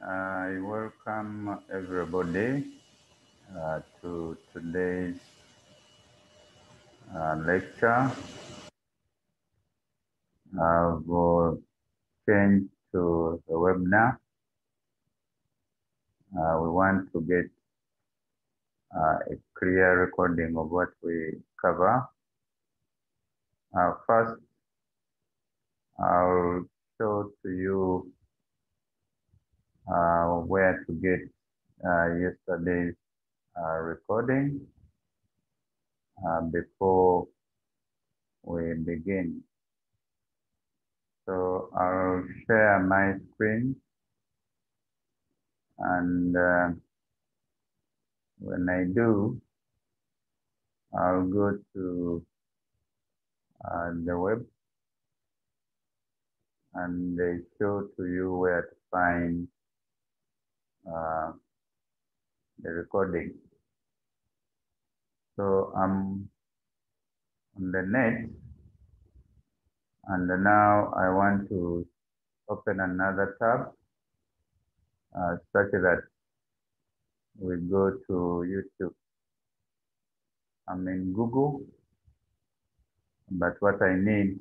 I welcome everybody to today's lecture. We'll change to the webinar. We want to get a clear recording of what we cover. First, I'll show to you where to get yesterday's recording before we begin. So I'll share my screen, and when I do, I'll go to the web and they show to you where to find the recording. So I'm on the net, and now I want to open another tab such that we go to YouTube. I'm in Google, but what I need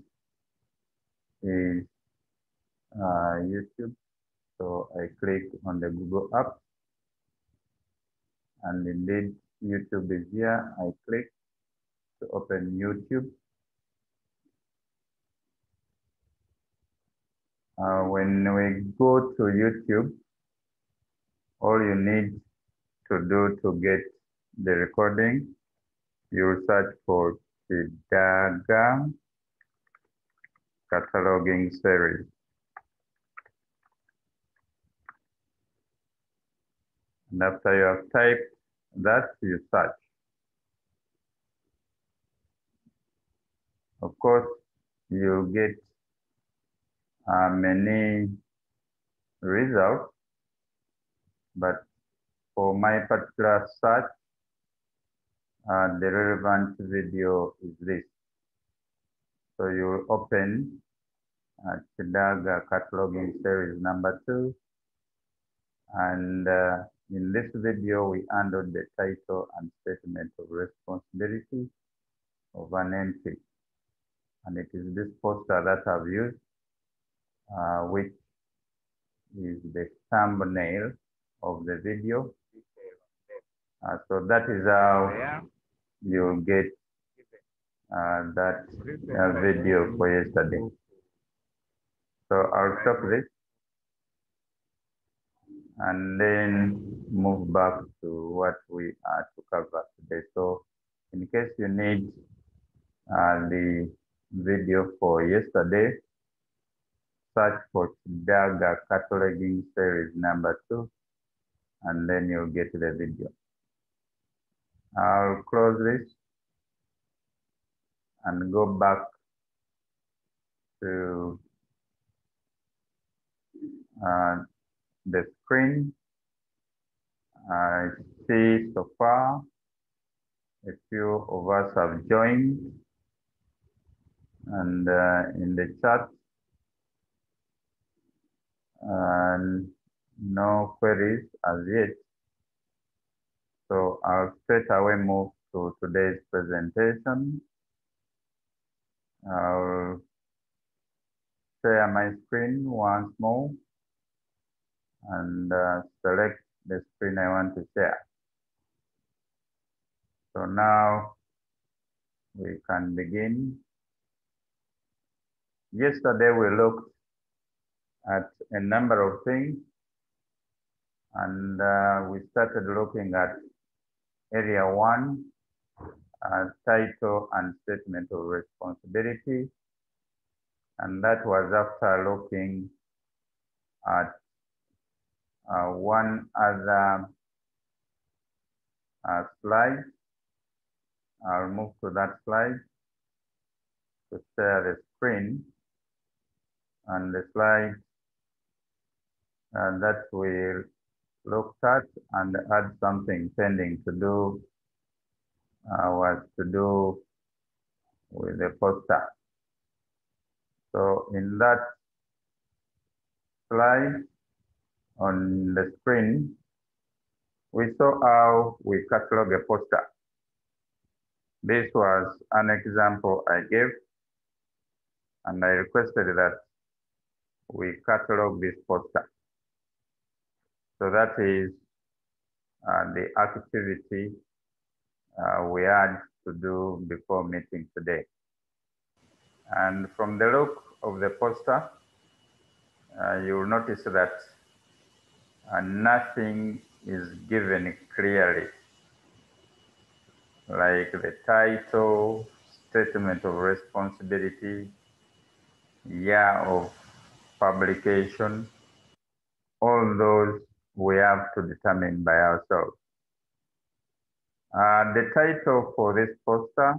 is YouTube. So I click on the Google app, and indeed YouTube is here. I click to open YouTube. When we go to YouTube, all you need to do to get the recording, you search for Kidaaga Cataloguing series. And after you have typed that, you search. Of course, you get many results, but for my particular search, the relevant video is this. So you open Kidaaga Cataloguing series number 2, and in this video we handled the title and statement of responsibility of an entry, and it is this poster that I've used, which is the thumbnail of the video. So that is how you get that video for yesterday. So I'll stop this and then move back to what we are to cover today. So in case you need the video for yesterday, search for Kidaaga Cataloguing series number 2, and then you'll get the video. I'll close this and go back to the screen. I see so far a few of us have joined, and in the chat, no queries as yet. So I'll straight away move to today's presentation. I'll share my screen once more and select the screen I want to share. So now we can begin. Yesterday we looked at a number of things, and we started looking at area 1, title and statement of responsibility, and that was after looking at one other slide. I'll move to that slide to share the screen, and the slide that we looked at and had something pending to do was to do with the poster. So in that slide, On the screen, we saw how we catalog a poster. This was an example I gave, and I requested that we catalog this poster. So that is the activity we had to do before meeting today. And from the look of the poster, you will notice that nothing is given clearly, like the title, statement of responsibility, year of publication. All those we have to determine by ourselves. The title for this poster,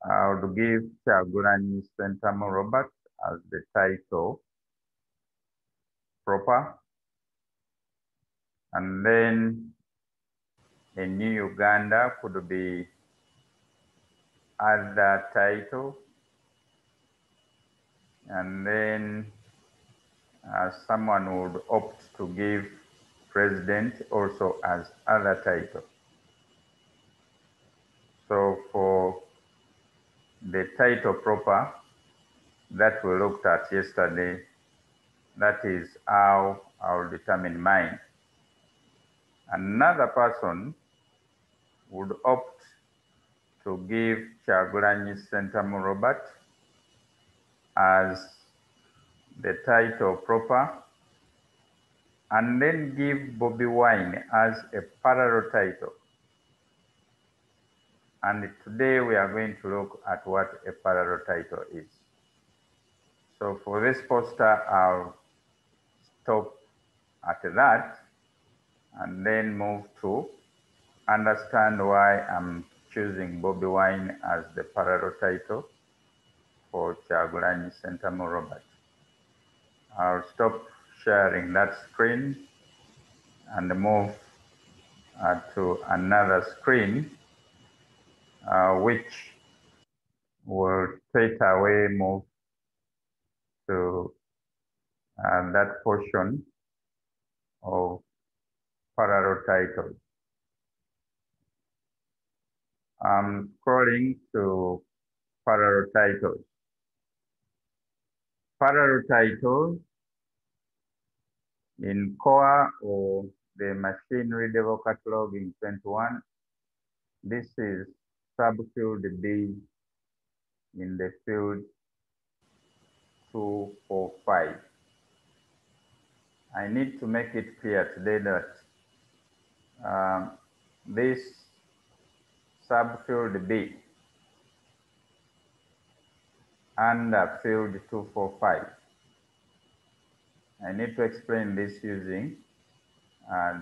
I would give Kyagulanyi Ssentamu Robert as the title proper. And then a New Uganda could be other title. And then someone would opt to give president also as other title. So for the title proper that we looked at yesterday, that is how I'll determine mine. Another person would opt to give Kyagulanyi Ssentamu Robert as the title proper, and then give Bobi Wine as a parallel title. And today we are going to look at what a parallel title is. So for this poster, I'll stop at that and then move to understand why I'm choosing Bobi Wine as the parallel title for Kyagulanyi Ssentamu Robert. I'll stop sharing that screen and move to another screen, which will straight away move to that portion of parallel titles. I'm scrolling to parallel titles. Parallel titles in core or the machine readable cataloging 21, this is subfield B in the field 245. I need to make it clear today that this subfield B under field 245, I need to explain this using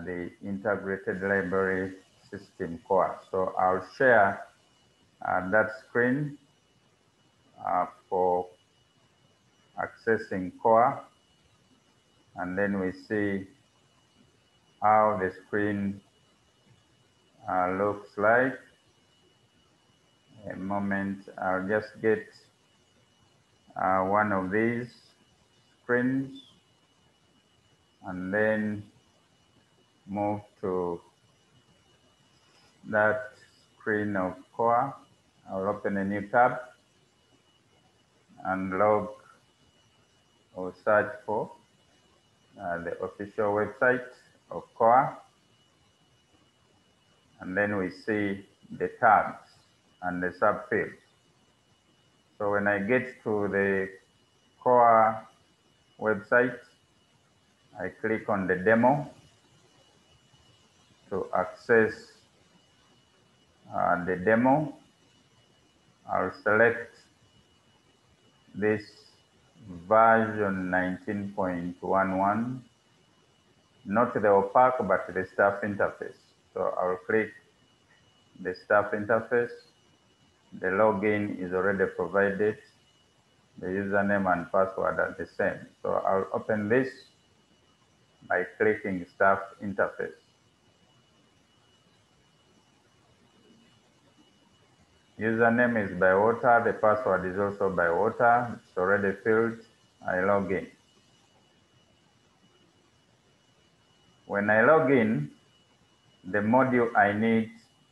the integrated library system core. So I'll share that screen for accessing core, and then we see how the screen looks like. A moment, I'll just get one of these screens and then move to that screen of core. I'll open a new tab and log or search for the official website of core. And then we see the tabs and the subfields. So when I get to the core website, I click on the demo to access the demo. I'll select this version 19.11, not the opaque, but the staff interface. So I'll click the staff interface. The login is already provided. The username and password are the same. So I'll open this by clicking staff interface. Username is by water. The password is also by water. It's already filled. I log in. When I log in, the module I need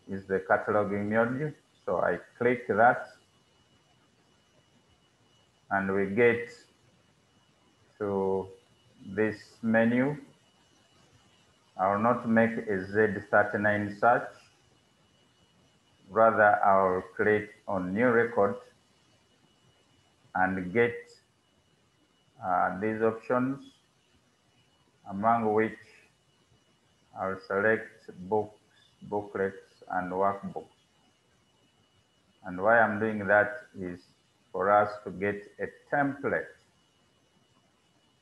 is the cataloging module. So I click that and we get to this menu. I will not make a Z39 search. Rather, I will click on new record and get these options, among which I'll select books, booklets, and workbooks. And why I'm doing that is for us to get a template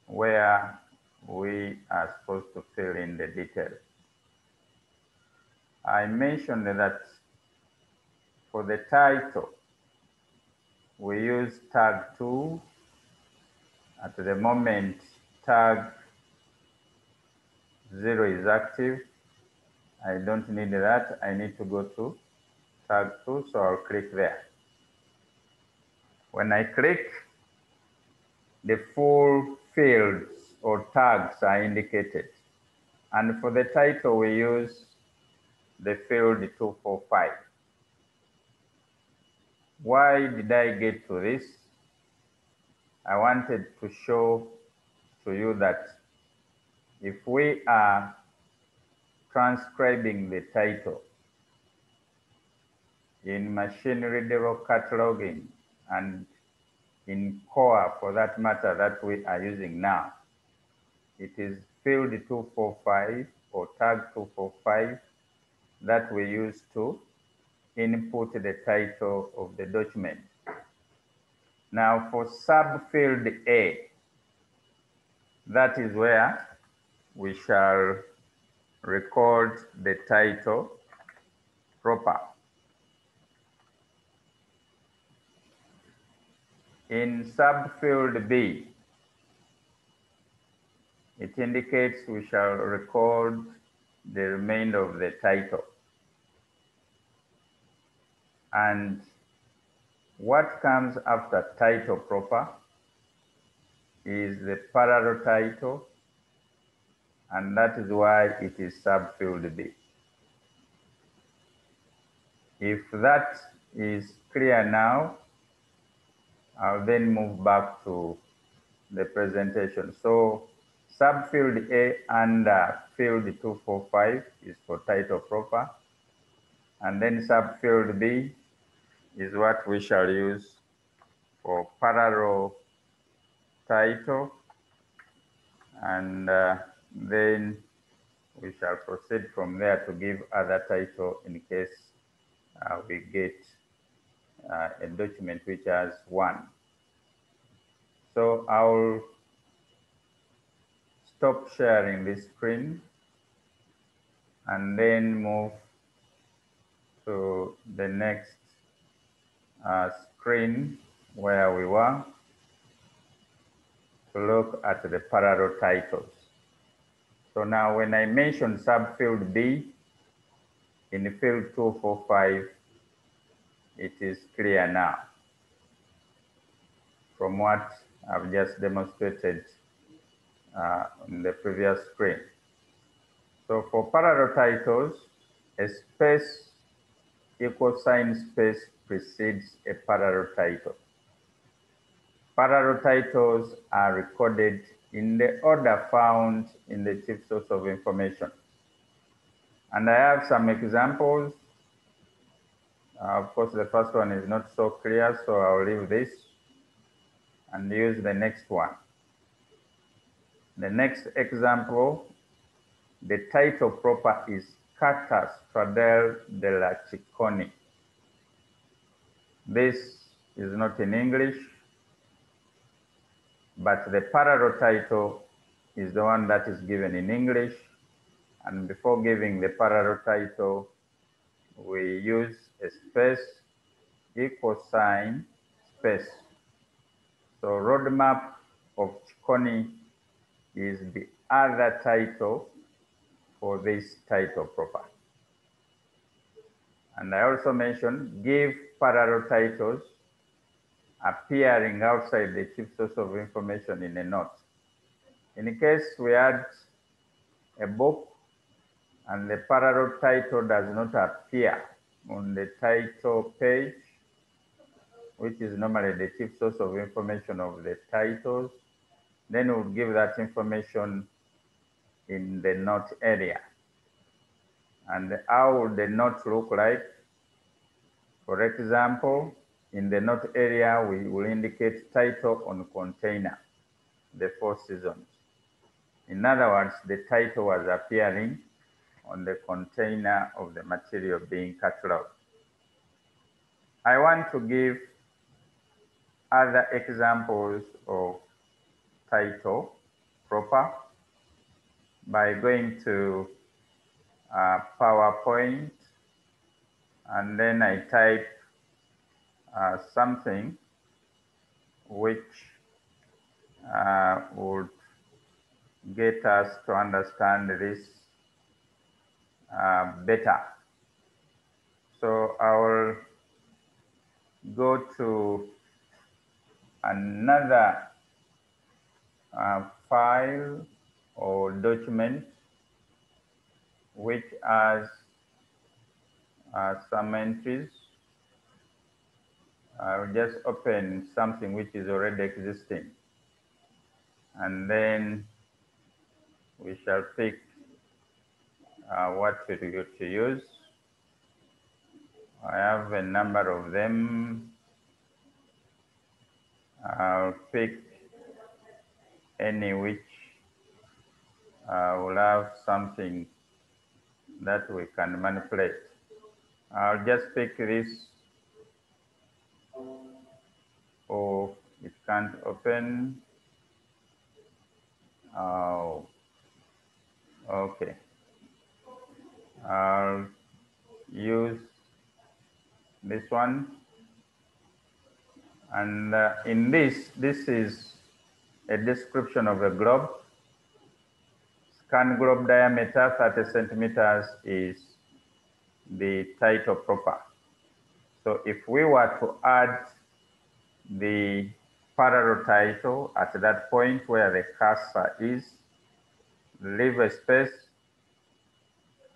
where we are supposed to fill in the details. I mentioned that for the title, we use tag 2. At the moment, tag 0 is active. I don't need that. I need to go to tag 2, so I'll click there. When I click, the full fields or tags are indicated. And for the title, we use the field 245. Why did I get to this? I wanted to show to you that if we are transcribing the title in machine readable cataloging and in core, for that matter, that we are using now, it is field 245 or tag 245 that we use to input the title of the document. Now for subfield A, that is where we shall record the title proper. In subfield B, it indicates we shall record the remainder of the title. And what comes after title proper is the parallel title, and that is why it is subfield B. If that is clear now, I'll then move back to the presentation. So subfield A under field 245 is for title proper, and then subfield B is what we shall use for parallel title, and then we shall proceed from there to give other title in case we get a document which has one. So I'll stop sharing this screen and then move to the next screen where we were to look at the parallel titles. So now when I mention subfield B in field 245, it is clear now from what I've just demonstrated on the previous screen. So for parallel titles, a space equal sign space precedes a parallel title. Parallel titles are recorded in the order found in the chief source of information. And I have some examples. Of course, the first one is not so clear, so I'll leave this and use the next one. The next example, the title proper is Carta Stradale della Ciccone. This is not in English, but the parallel title is the one that is given in English. And before giving the parallel title, we use a space, equal sign, space. So roadmap of Ciccone is the other title for this title proper. And I also mentioned give parallel titles appearing outside the chief source of information in a note. In case we had a book and the parallel title does not appear on the title page, which is normally the chief source of information of the titles, then we'll give that information in the note area. And how would the note look like? For example, in the note area, we will indicate title on container, the 4 seasons. In other words, the title was appearing on the container of the material being cataloged. I want to give other examples of title proper by going to PowerPoint, and then I type something which would get us to understand this better. So I will go to another file or document which has some entries. I'll just open something which is already existing, and then we shall pick what to use. I have a number of them. I'll pick any which will have something that we can manipulate. I'll just pick this. Oh, it can't open. Oh, okay. I'll use this one. And in this is a description of a globe. Scan globe diameter 30 centimeters is the title proper. So if we were to add the parallel title at that point where the cursor is, leave a space,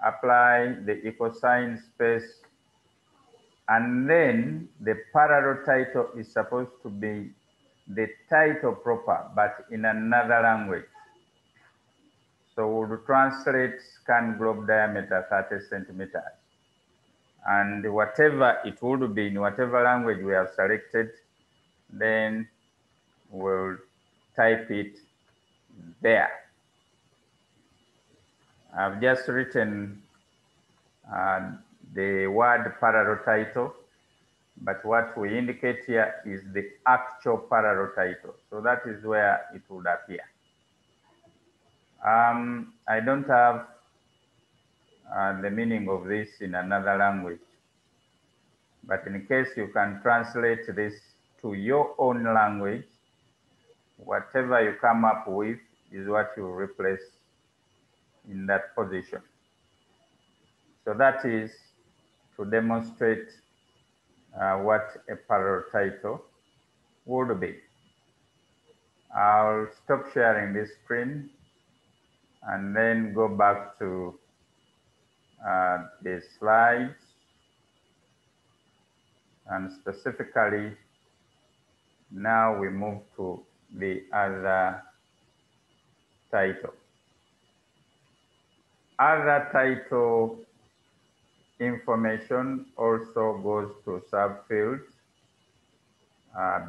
apply the equal sign space, and then the parallel title is supposed to be the title proper, but in another language. So we'll translate scan globe diameter 30 centimeters. And whatever it would be in whatever language we have selected, then we'll type it there. I've just written the word parallel title, but what we indicate here is the actual parallel title. So that is where it would appear. I don't have the meaning of this in another language, but in case you can translate this to your own language, whatever you come up with is what you replace in that position. So that is to demonstrate what a parallel title would be. I'll stop sharing this screen and then go back to the slides, and specifically now we move to the other title. Other title information also goes to subfield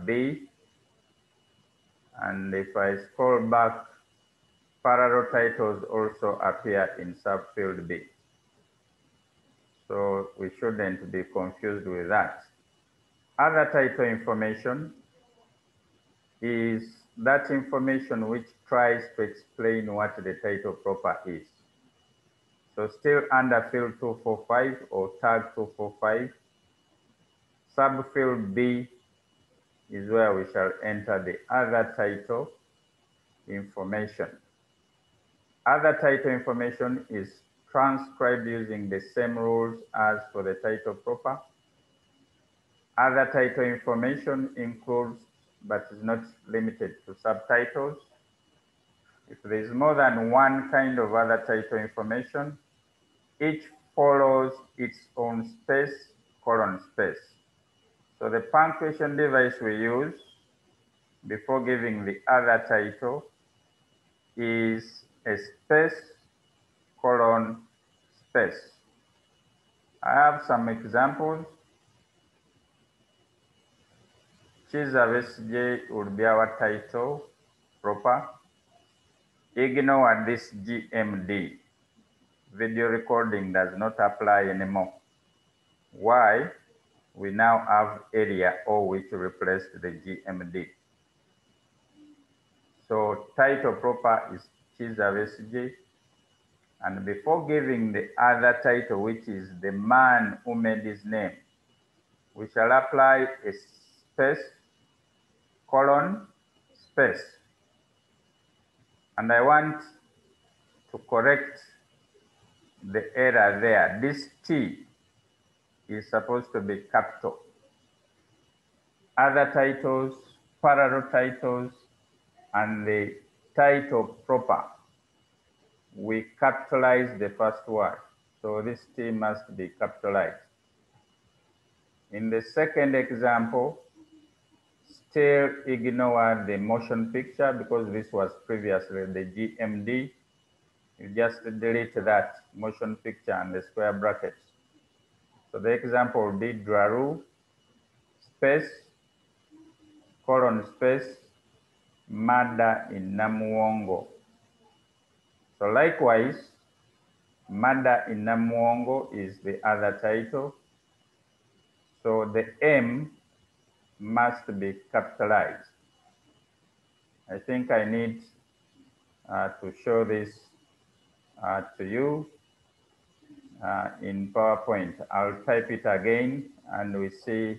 B, and if I scroll back, parallel titles also appear in subfield B. So we shouldn't be confused with that. Other title information is that information which tries to explain what the title proper is. So still under field 245 or tag 245, subfield B is where we shall enter the other title information. Other title information is transcribed using the same rules as for the title proper. Other title information includes, but is not limited to, subtitles, If there is more than one kind of other title information, each follows its own space, colon space. So the punctuation device we use before giving the other title is a space, colon, space. I have some examples. Kidaaga would be our title proper. Ignore this GMD. Video recording does not apply anymore. Why? We now have area O which replaced the GMD. So title proper is Kidaaga, and before giving the other title, which is the man who made his name, we shall apply a space, colon, space. And I want to correct the error there. This T is supposed to be capital. Other titles, parallel titles, and the title proper, we capitalize the first word. So this T must be capitalized. In the second example, still ignore the motion picture because this was previously the GMD. You just delete that motion picture and the square brackets. So the example would be Draru, space, colon space, Mada in Namuongo. So likewise, Mada in Namuongo is the other title. So the M must be capitalized. I think I need to show this to you in PowerPoint. I'll type it again and we see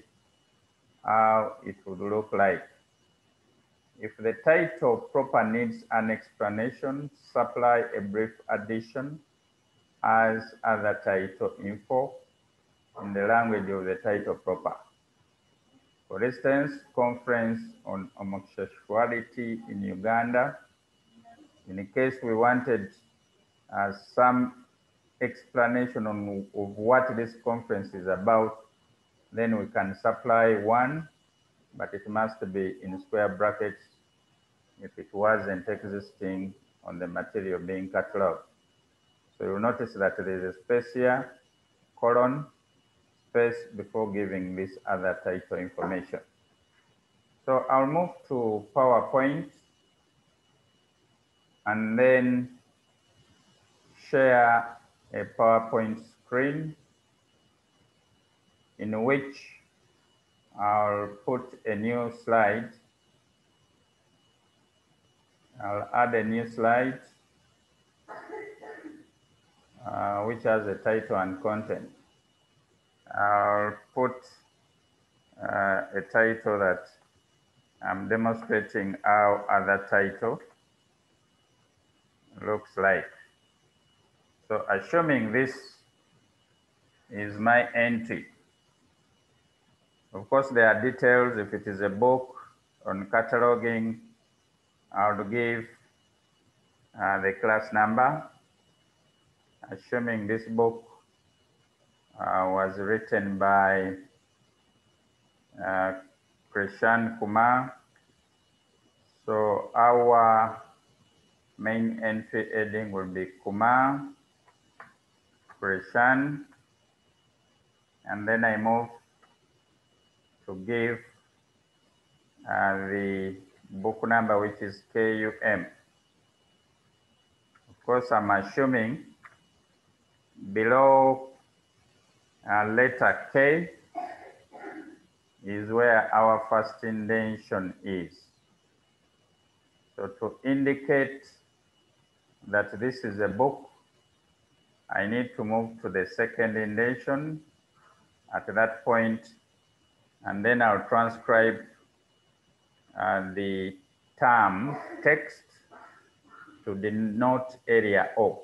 how it would look like. If the title proper needs an explanation, supply a brief addition as other title info in the language of the title proper. For instance, conference on homosexuality in Uganda. In case we wanted some explanation on of what this conference is about, then we can supply one, but it must be in square brackets if it wasn't existing on the material being cataloged. So you'll notice that there is a space here, colon, space before giving this other title information. So I'll move to PowerPoint and then share a PowerPoint screen in which I'll put a new slide. I'll add a new slide which has a title and content. I'll put a title that I'm demonstrating how other title looks like. So assuming this is my entry. Of course, there are details. If it is a book on cataloging, I'll give the class number. Assuming this book was written by Krishan Kumar. So our main entry heading will be Kumar, Krishan, and then I move to give the book number, which is KUM. Of course, I'm assuming below letter K is where our first indentation is. So to indicate that this is a book, I need to move to the second indentation at that point, and then I'll transcribe the term text to denote area O.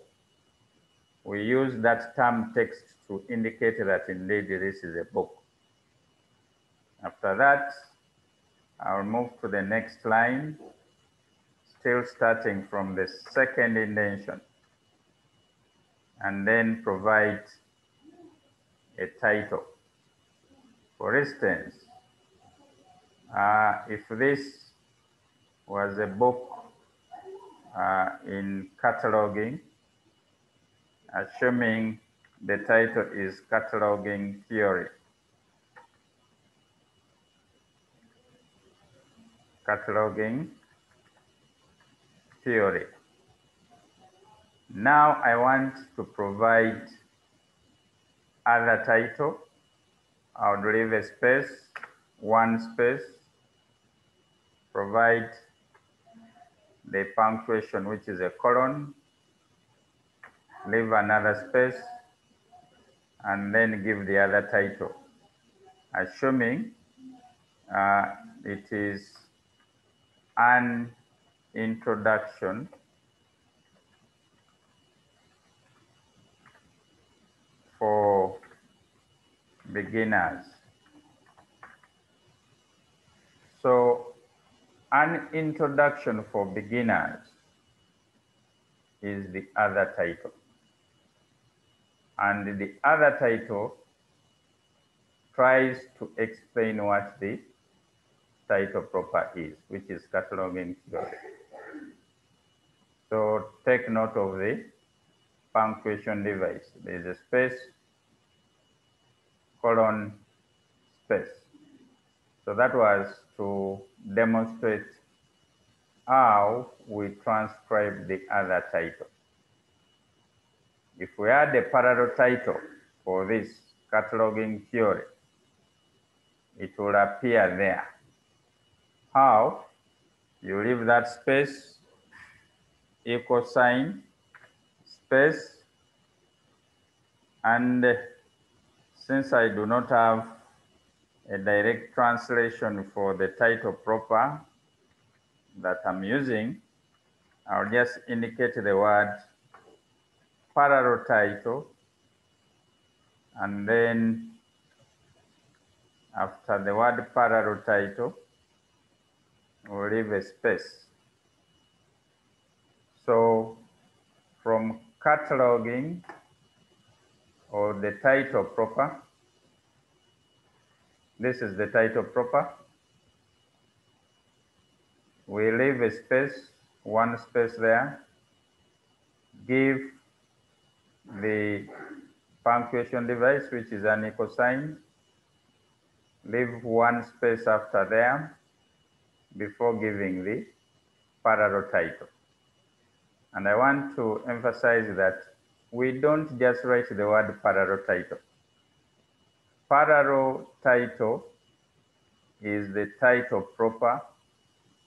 We use that term text to indicate that indeed this is a book. After that, I'll move to the next line, still starting from the second indentation, and then provide a title. For instance, if this was a book in cataloging, assuming the title is Cataloging Theory. Cataloging Theory. Now I want to provide other title. I would leave a space, one space, provide the punctuation, which is a colon, leave another space, and then give the other title, assuming it is an introduction for beginners. So an introduction for beginners is the other title. And the other title tries to explain what the title proper is, which is cataloging theory. So take note of the punctuation device. There is a space, colon, space. So that was to demonstrate how we transcribe the other title. If we add a parallel title for this cataloging theory, it will appear there. How? You leave that space, equal sign, space, and since I do not have a direct translation for the title proper that I'm using, I'll just indicate the word parallel title, and then after the word parallel title, we'll leave a space. So from cataloging, or the title proper, this is the title proper. We leave a space, one space there, give the punctuation device, which is an equal sign, leave one space after there before giving the parallel title. And I want to emphasize that we don't just write the word parallel title. Parallel title is the title proper,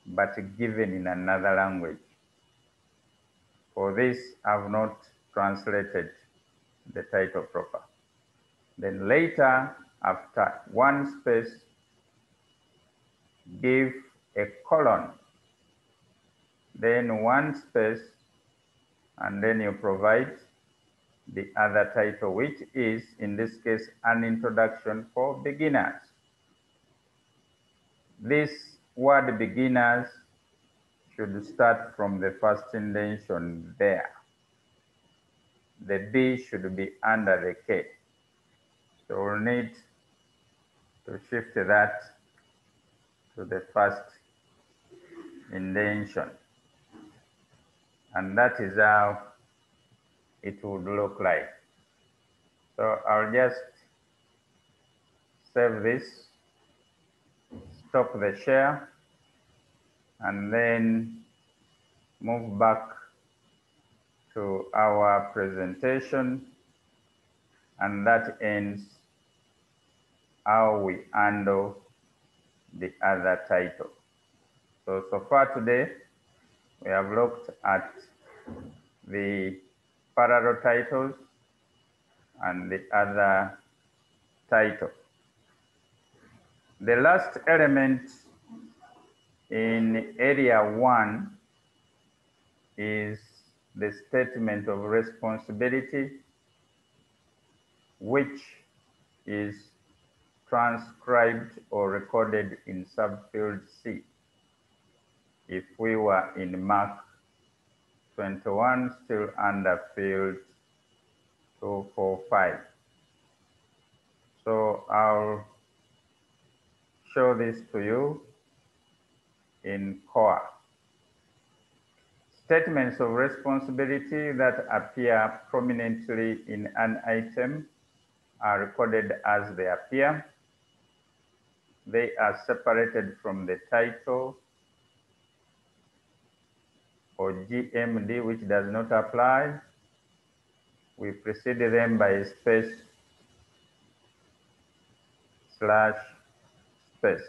but given in another language. For this, I've not translated the title proper. Then later, after one space, give a colon, then one space, and then you provide the other title, which is, in this case, an introduction for beginners. This word beginners should start from the first indentation there. The B should be under the K. So we'll need to shift that to the first indentation. And that is how it would look like. So I'll just save this, stop the share, and then move back to our presentation, and that ends how we handle the other title. So far today, we have looked at the parallel titles and the other title. The last element in area 1 is the statement of responsibility, which is transcribed or recorded in subfield C. if we were in Mark 21, still under field 245. So I'll show this to you in core. Statements of responsibility that appear prominently in an item are recorded as they appear. They are separated from the title or GMD, which does not apply. We precede them by a space / space.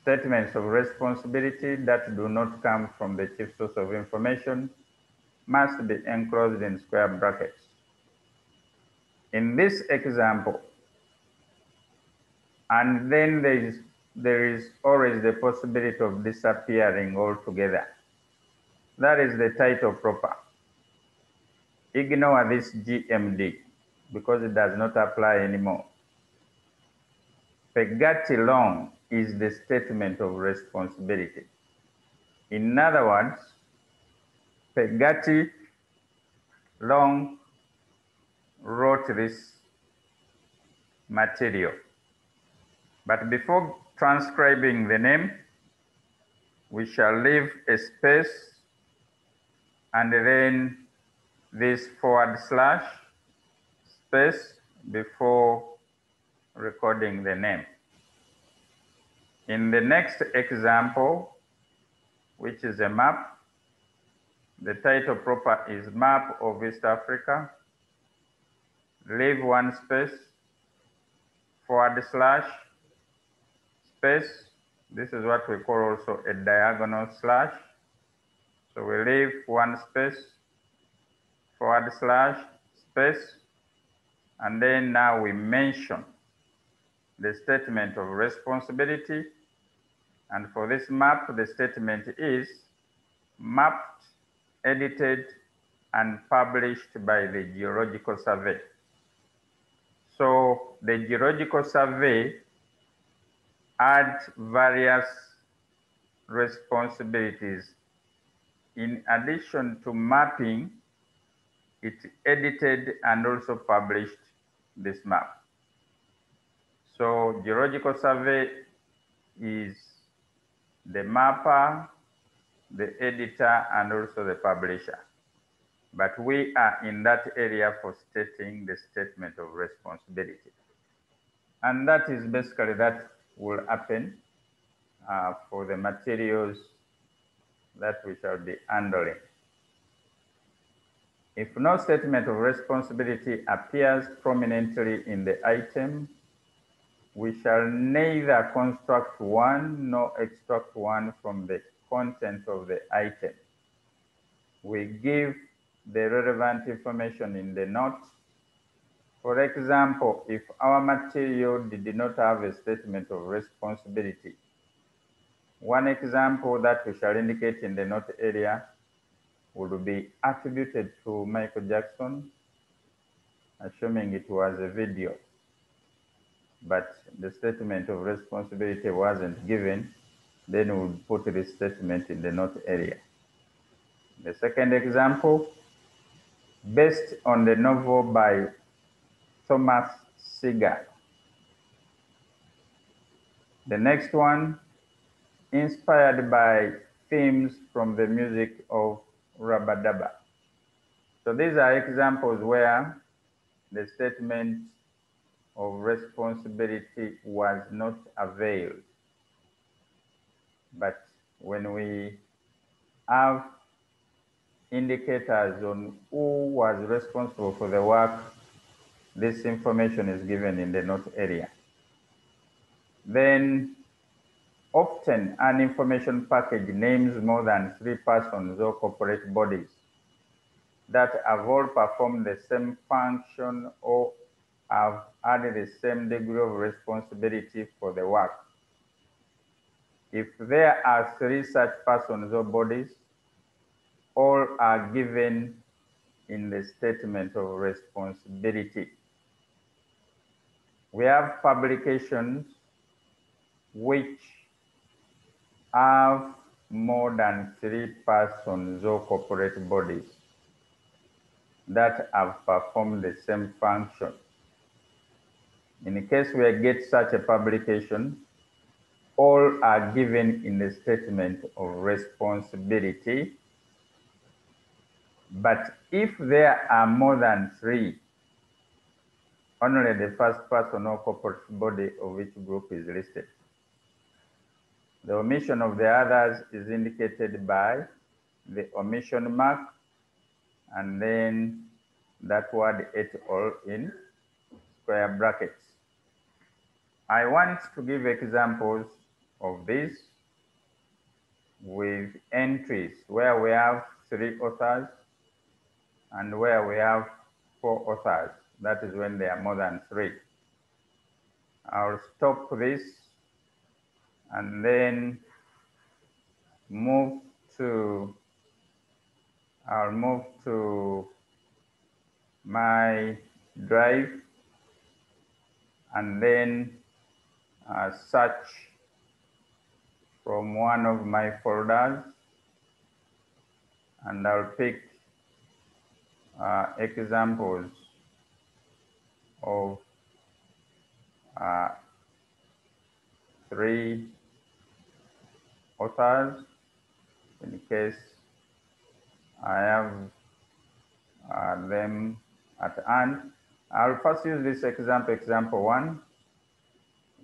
Statements of responsibility that do not come from the chief source of information must be enclosed in square brackets. In this example, and then there is always the possibility of disappearing altogether. That is the title proper. Ignore this GMD because it does not apply anymore. Pegati long is the statement of responsibility. In other words, Pegati long wrote this material. But before transcribing the name, we shall leave a space and then this / space before recording the name. In the next example, which is a map, the title proper is Map of East Africa. Leave one space, / space. This is what we call also a diagonal slash. So we leave one space, / space, and then now we mention the statement of responsibility. And for this map, the statement is mapped, edited, and published by the Geological Survey. So the Geological Survey adds various responsibilities. In addition to mapping, it edited and also published this map. So Geological Survey is the mapper, the editor, and also the publisher. But we are in that area for stating the statement of responsibility. And that is basically that will happen for the materials that we shall be handling. If no statement of responsibility appears prominently in the item, we shall neither construct one nor extract one from the content of the item. We give the relevant information in the note. For example, if our material did not have a statement of responsibility, one example that we shall indicate in the note area would be attributed to Michael Jackson, assuming it was a video, but the statement of responsibility wasn't given, then we would put this statement in the note area. The second example, based on the novel by Thomas Seger. The next one, inspired by themes from the music of Rabadaba. So these are examples where the statement of responsibility was not availed. But when we have indicators on who was responsible for the work, this information is given in the note area. Then often an information package names more than 3 persons or corporate bodies that have all performed the same function or have had the same degree of responsibility for the work. If there are 3 such persons or bodies, all are given in the statement of responsibility. We have publications which have more than 3 persons or corporate bodies that have performed the same function. In case we get such a publication, all are given in the statement of responsibility. But if there are more than 3, only the first person or corporate body of each group is listed. The omission of the others is indicated by the omission mark and then that word et al. In square brackets. I want to give examples of this with entries where we have 3 authors and where we have 4 authors. That is when there are more than 3. I'll stop this and then I'll move to my drive and then search from one of my folders, and I'll pick examples of 3 authors in case I have them at hand. I'll first use this example 1.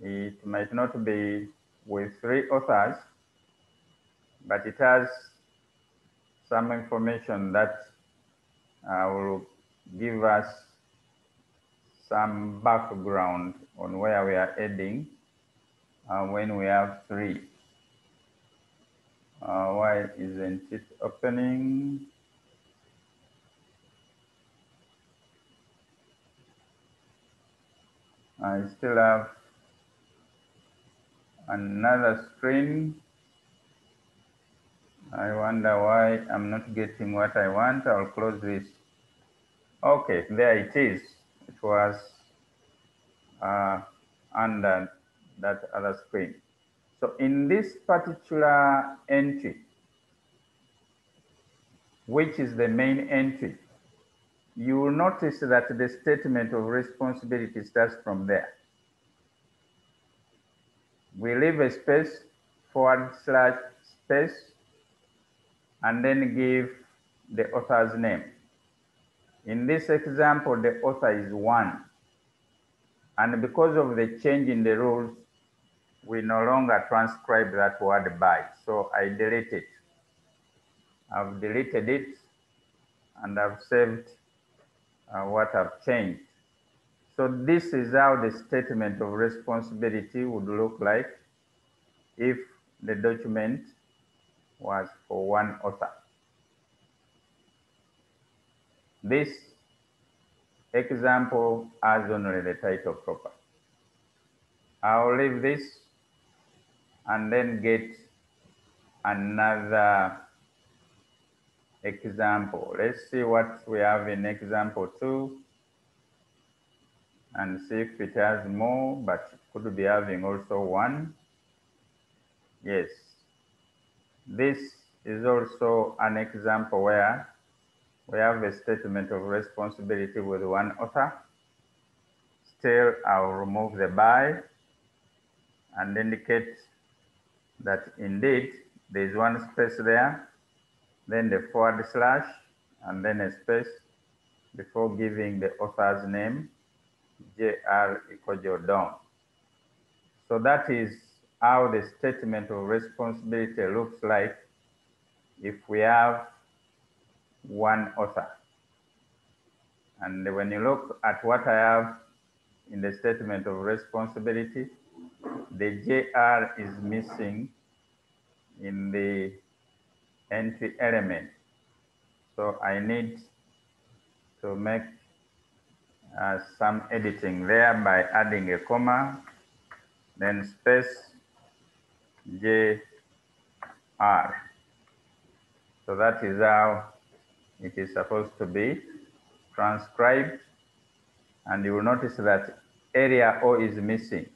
It might not be with 3 authors, but it has some information that will give us some background on where we are heading when we have 3. Why isn't it opening? I still have another screen. I wonder why I'm not getting what I want. I'll close this. Okay, there it is. It was under that other screen. So in this particular entry, which is the main entry, you will notice that the statement of responsibility starts from there. We leave a space, /space, and then give the author's name. In this example, the author is 1. And because of the change in the rules, we no longer transcribe that word by. So I delete it. I've deleted it and I've saved what I've changed. So this is how the statement of responsibility would look like if the document was for 1 author. This example has only the title proper. I'll leave this and then get another example. Let's see what we have in example 2 and see if it has more, but it could be having also 1. Yes. This is also an example where we have a statement of responsibility with 1 author. Still, I'll remove the by and indicate that indeed there is 1 space there, then the / and then a space before giving the author's name, J.R. Ikojo-Dong. So that is how the statement of responsibility looks like if we have 1 author. And when you look at what I have in the statement of responsibility, the JR is missing in the entry element. So I need to make some editing there by adding a comma, then space JR. So that is how it is supposed to be transcribed. And you will notice that area O is missing.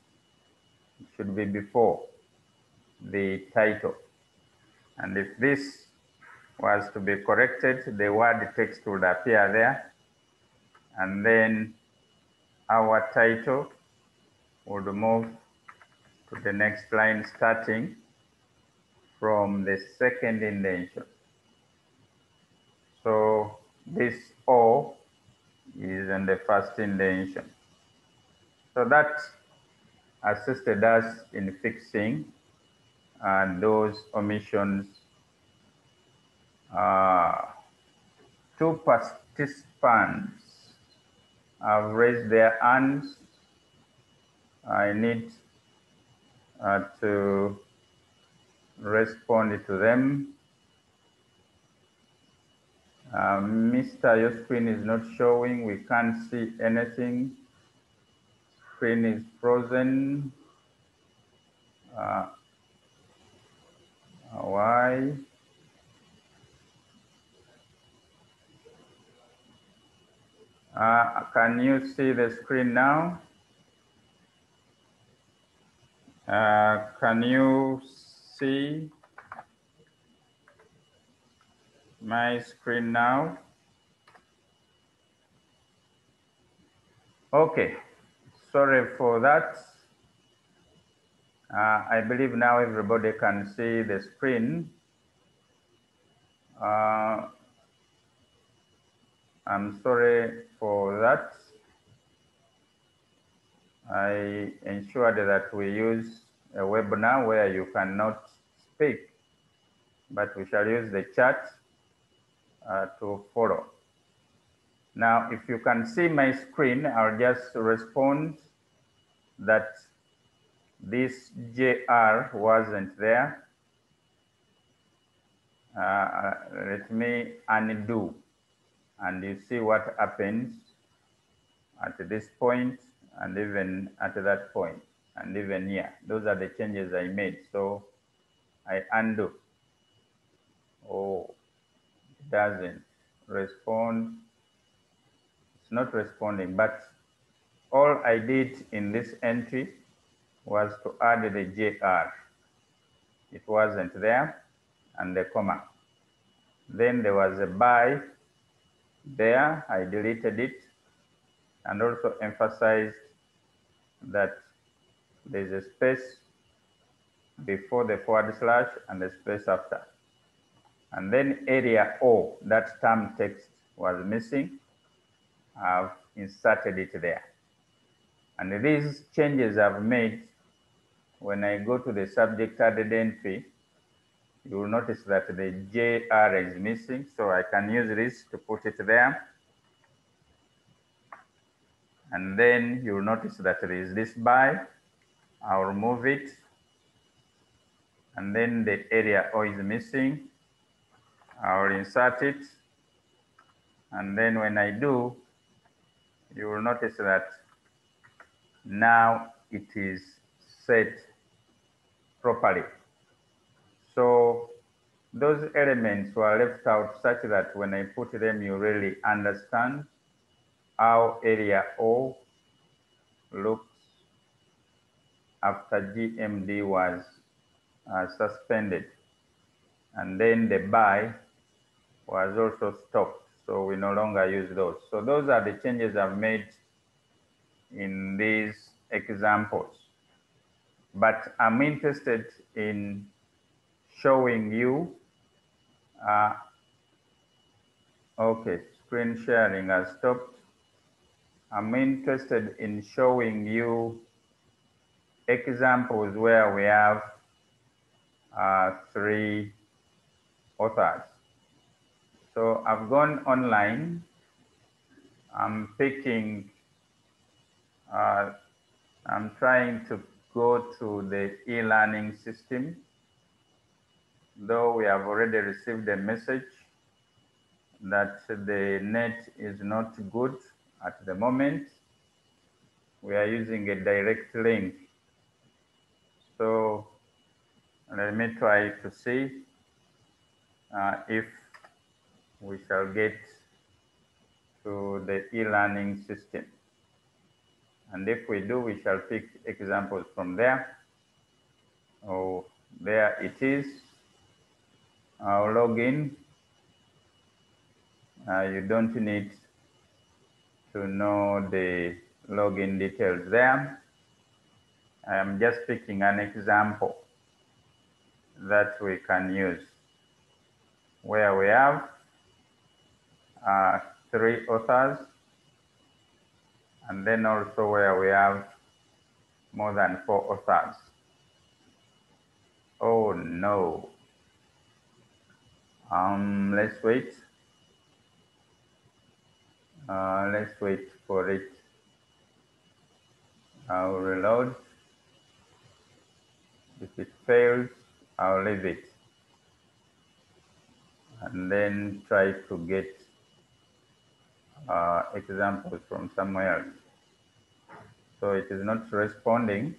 It should be before the title. And if this was to be corrected, the word text would appear there. And then our title would move to the next line starting from the second indentation. So this O is in the first indentation. So that assisted us in fixing those omissions. Two participants have raised their hands. I need to respond to them. Mr. Your screen is not showing. We can't see anything. Screen is frozen. Why? Can you see the screen now? Can you see my screen now? Okay, sorry for that. I believe now everybody can see the screen. I'm sorry for that. I ensured that we use a webinar where you cannot speak, but we shall use the chat to follow. Now, if you can see my screen, I'll just respond that this JR wasn't there. Let me undo, and you see what happens at this point, and even at that point, and even here. Those are the changes I made. So I undo. Oh, it doesn't respond. It's not responding, but all I did in this entry was to add the JR. It wasn't there, and the comma. Then there was a by there. I deleted it, and also emphasized that there's a space before the forward slash and the space after. And then area O, that term text was missing. I've inserted it there. And these changes I've made, when I go to the subject added entry, you will notice that the JR is missing. So I can use this to put it there. And then you'll notice that there is this by. I'll remove it. And then the area O is missing. I'll insert it. And then when I do, you will notice that now it is set properly. So those elements were left out such that when I put them, you really understand how area O looks after GMD was suspended. And then the by was also stopped. So we no longer use those. So those are the changes I've made in these examples. But I'm interested in showing you, okay, screen sharing has stopped. I'm interested in showing you examples where we have 3 authors. So I've gone online. I'm picking, I'm trying to go to the e-learning system, though we have already received a message that the net is not good at the moment. We are using a direct link. So let me try to see if we shall get to the e-learning system. And if we do, we shall pick examples from there. Oh, there it is. I'll log in. You don't need to know the login details there. I'm just picking an example that we can use where we have 3 authors, and then also where we have more than 4 authors. Oh no. Let's wait. Let's wait for it. I'll reload. If it fails, I'll leave it and then try to get examples from somewhere else. So it is not responding,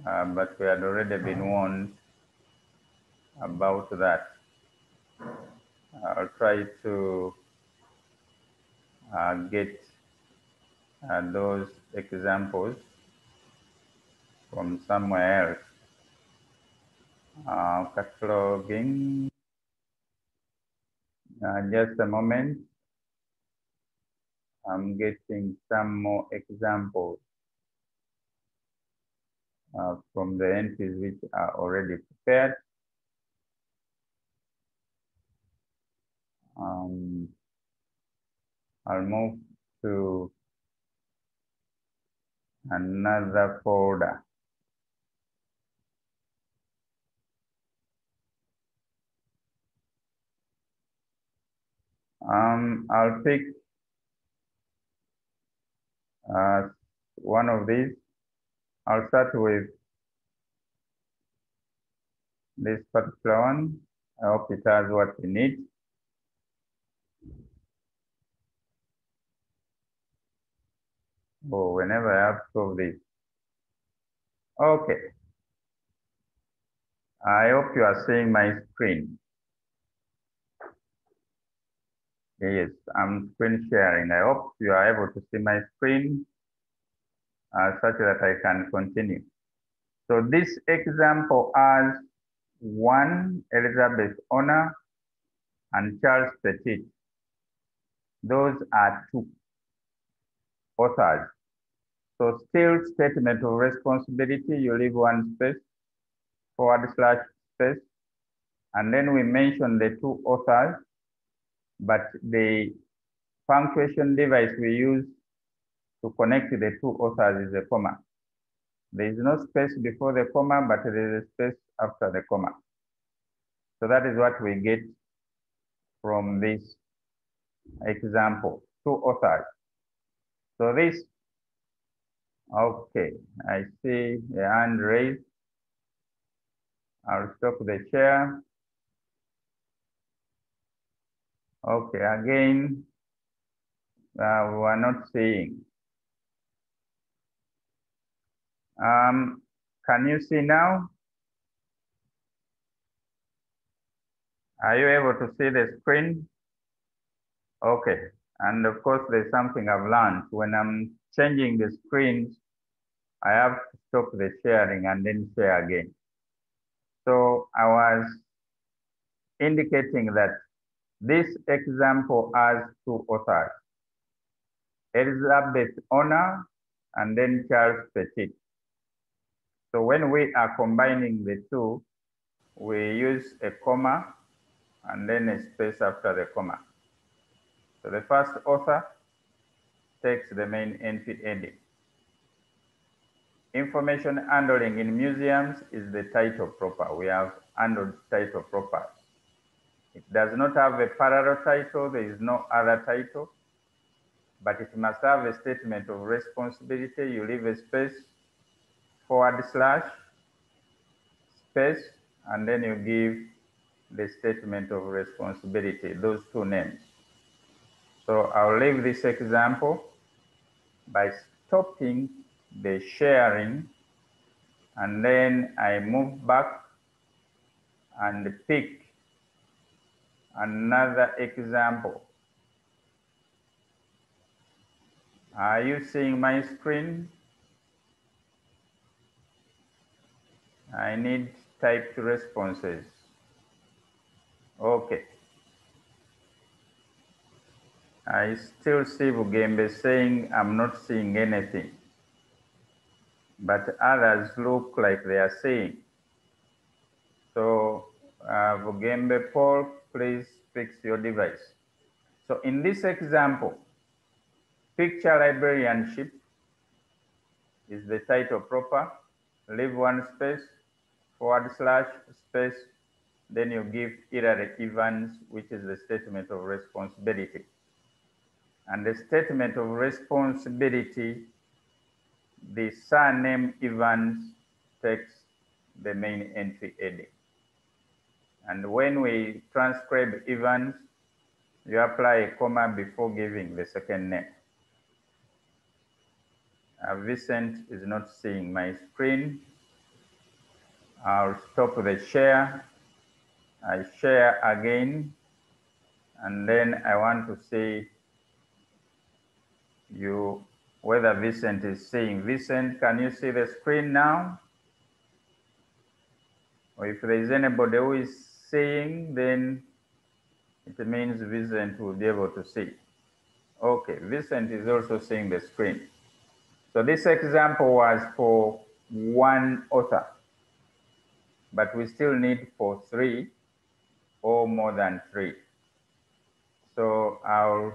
but we had already been warned about that. I'll try to get those examples from somewhere else. Cataloging. Just a moment. I'm getting some more examples from the entries which are already prepared. I'll move to another folder. I'll pick one of these. I'll start with this particular one. I hope it has what we need. Oh, whenever I have two of these. Okay. I hope you are seeing my screen. Yes, I'm screen sharing. I hope you are able to see my screen such that I can continue. So this example has 1 Elizabeth Honor and Charles Petit. Those are 2 authors. So still statement of responsibility, you leave 1 space, / space, and then we mention the 2 authors, but the punctuation device we use to connect the 2 authors is a comma. There is no space before the comma, but there is a space after the comma. So that is what we get from this example, 2 authors. So this, okay, I see a hand raised. I'll stop the share. Okay, again, we are not seeing. Can you see now? Are you able to see the screen? Okay, and of course, there's something I've learned. When I'm changing the screens, I have to stop the sharing and then share again. So I was indicating that this example has 2 authors, Elizabeth Honor and then Charles Petit. So when we are combining the 2, we use a comma and then a space after the comma. So the first author takes the main entry ending. Information handling in museums is the title proper. We have handled title proper. It does not have a parallel title. There is no other title, but it must have a statement of responsibility. You leave a space, / space, and then you give the statement of responsibility, those 2 names. So I'll leave this example by stopping the sharing, and then I move back and pick another example. Are you seeing my screen? I need typed responses. Okay. I still see Bugembe saying, I'm not seeing anything. But others look like they are saying. So, Bugembe Paul, please fix your device. So in this example, picture librarianship is the title proper. Leave one space, / space, then you give Hilary Evans, which is the statement of responsibility. And the statement of responsibility, the surname Evans takes the main entry heading. And when we transcribe Evans, you apply a comma before giving the second name. Vincent is not seeing my screen. I'll stop the share. I share again. And then I want to see you whether Vincent is seeing. Vincent, can you see the screen now? Or if there is anybody who is seeing, then it means Vincent will be able to see. Okay, Vincent is also seeing the screen. So this example was for one author, but we still need for 3 or more than 3. So I'll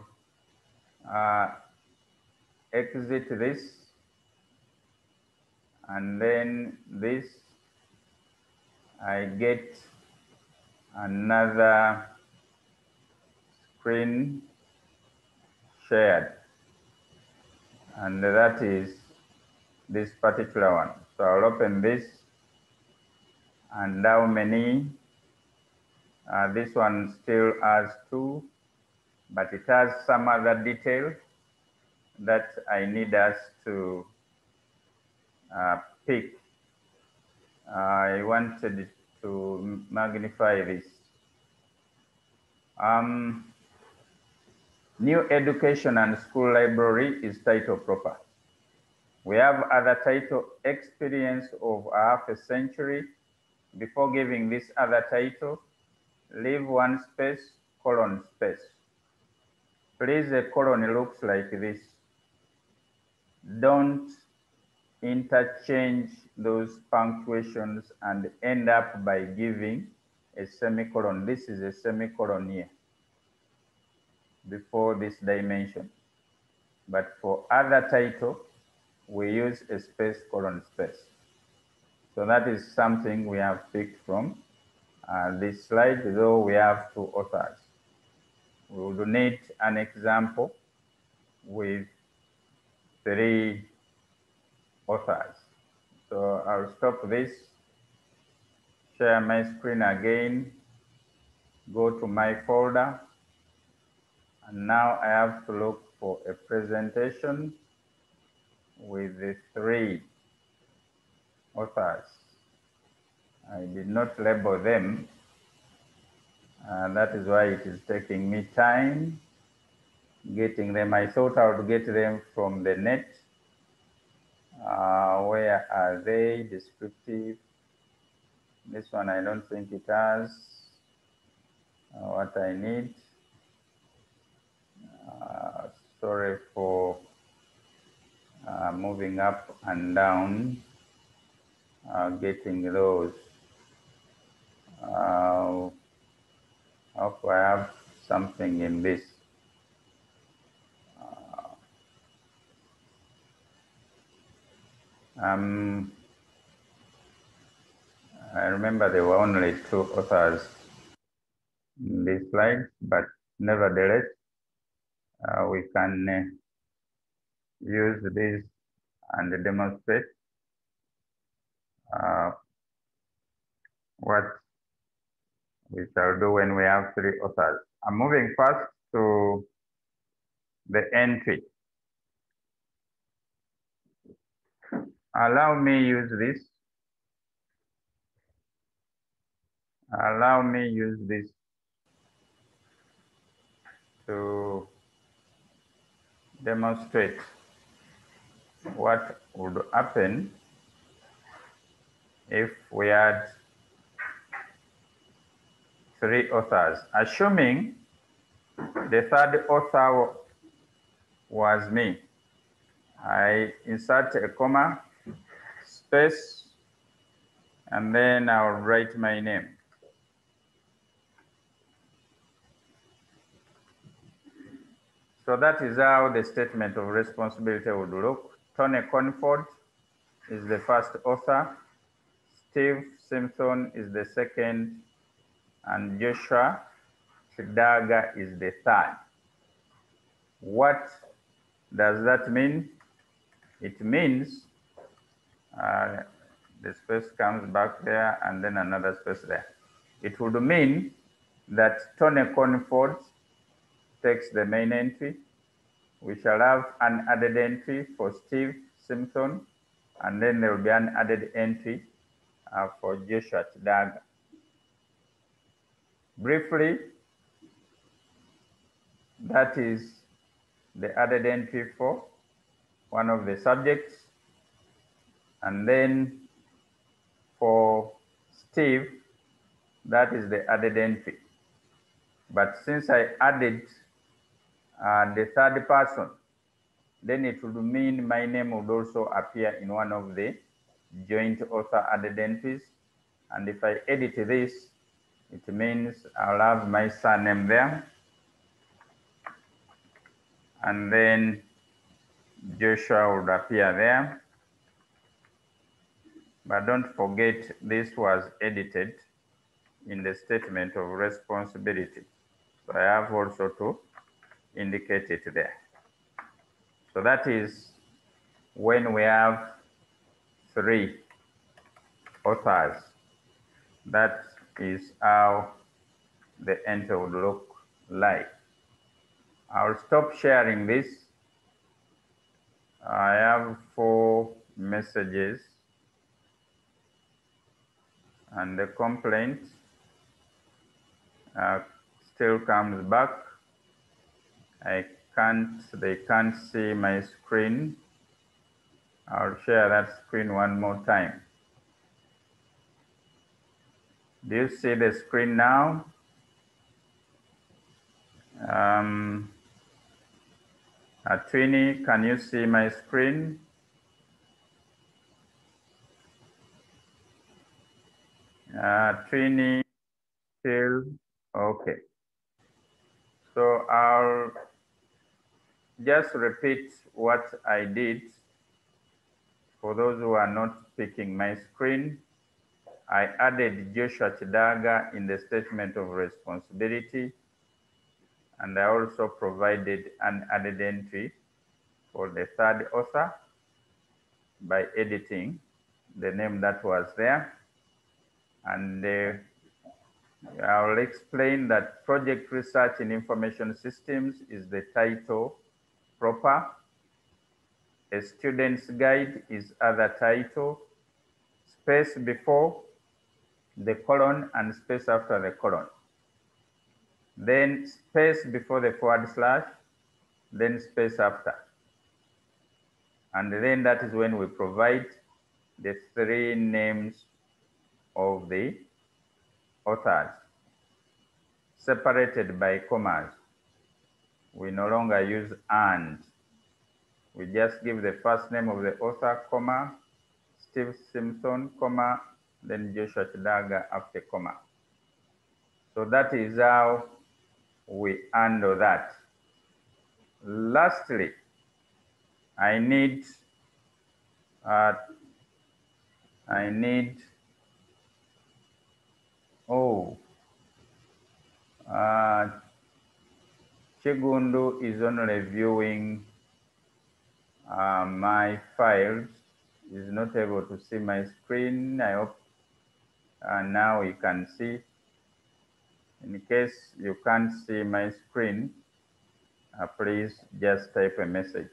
exit this, and then this, I get another screen shared, and that is this particular one. So I'll open this, and how many? This one still has 2, but it has some other detail that I need us to pick. I wanted to magnify this. New Education and School Library is title proper. We have other title, Experience of Half a Century. Before giving this other title, leave one space, colon space. Please, a colon looks like this. Don't interchange those punctuations and end up by giving a semicolon. This is a semicolon here before this dimension. But for other title, we use a space, colon space. So that is something we have picked from this slide, though we have 2 authors. We will need an example with 3 authors. So I'll stop this, share my screen again, go to my folder, and now I have to look for a presentation with the 3 authors. I did not label them, and that is why it is taking me time getting them. I thought I would get them from the net. Where are they? Descriptive. This one I don't think it has what I need. Sorry for moving up and down, getting those. Hope I have something in this. I remember there were only 2 authors in this slide, but nevertheless, we can use this and demonstrate what we shall do when we have 3 authors. I'm moving first to the entry. Allow me use this. Allow me use this to demonstrate what would happen if we had 3 authors. Assuming the third author was me, I insert a comma, space, and then I'll write my name. So that is how the statement of responsibility would look. Tony Conford is the first author, Steve Simpson is the second, and Joshua Kidaaga is the third. What does that mean? It means the space comes back there and then another space there. It would mean that Tony Conford takes the main entry. We shall have an added entry for Steve Simpson, and then there will be an added entry for Joshua Kidaaga. Briefly, that is the added entry for one of the subjects. And then for Steve, that is the added entry. But since I added the third person, then it would mean my name would also appear in one of the joint author added entries. And if I edit this, it means I'll have my surname there. And then Joshua would appear there. But don't forget, this was edited in the statement of responsibility. So I have also to indicate it there. So that is when we have 3 authors. That is how the entry would look like. I'll stop sharing this. I have 4 messages, and the complaint still comes back. They can't see my screen. I'll share that screen one more time. Do you see the screen now? Twinny, can you see my screen? Twinny, still okay. So I'll just repeat what I did for those who are not picking my screen. I added Joshua Kidaaga in the statement of responsibility, and I also provided an added entry for the third author by editing the name that was there. And I'll explain that Project Research in Information Systems is the title proper. A Student's Guide is other title. Space before the colon and space after the colon. Then space before the /, then space after. And then that is when we provide the 3 names of the authors, separated by commas. We no longer use and. We just give the first name of the author, comma, Steve Simpson, comma, then Joshua Kidaaga after comma. So that is how we handle that. Lastly, I need Chigundu is only viewing my files, is not able to see my screen. I hope now you can see. In case you can't see my screen, please just type a message.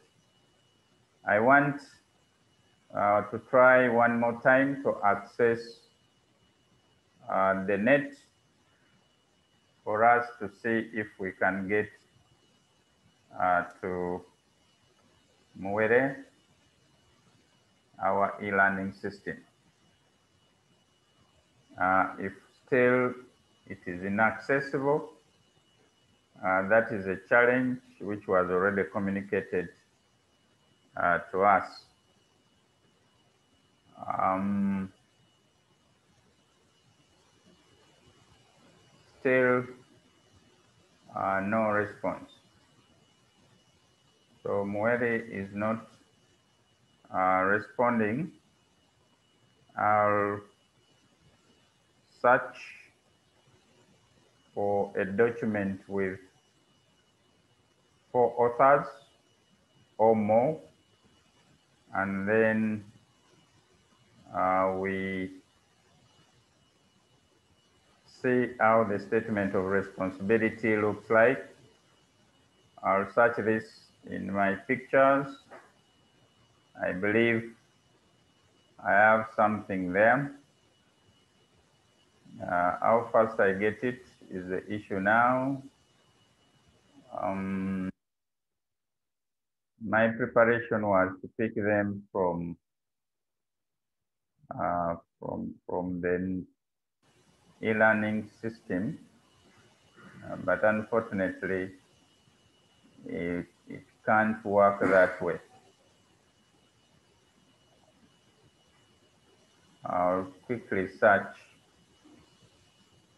I want to try one more time to access the net for us to see if we can get to Muere, our e-learning system. If still it is inaccessible. That is a challenge which was already communicated to us. Still no response. So Mwere is not responding. I'll search for a document with 4 authors or more, and then we see how the statement of responsibility looks like. I'll search this in my pictures. I believe I have something there. How fast I get it is the issue now. My preparation was to pick them from the e-learning system, but unfortunately, it can't work that way. I'll quickly search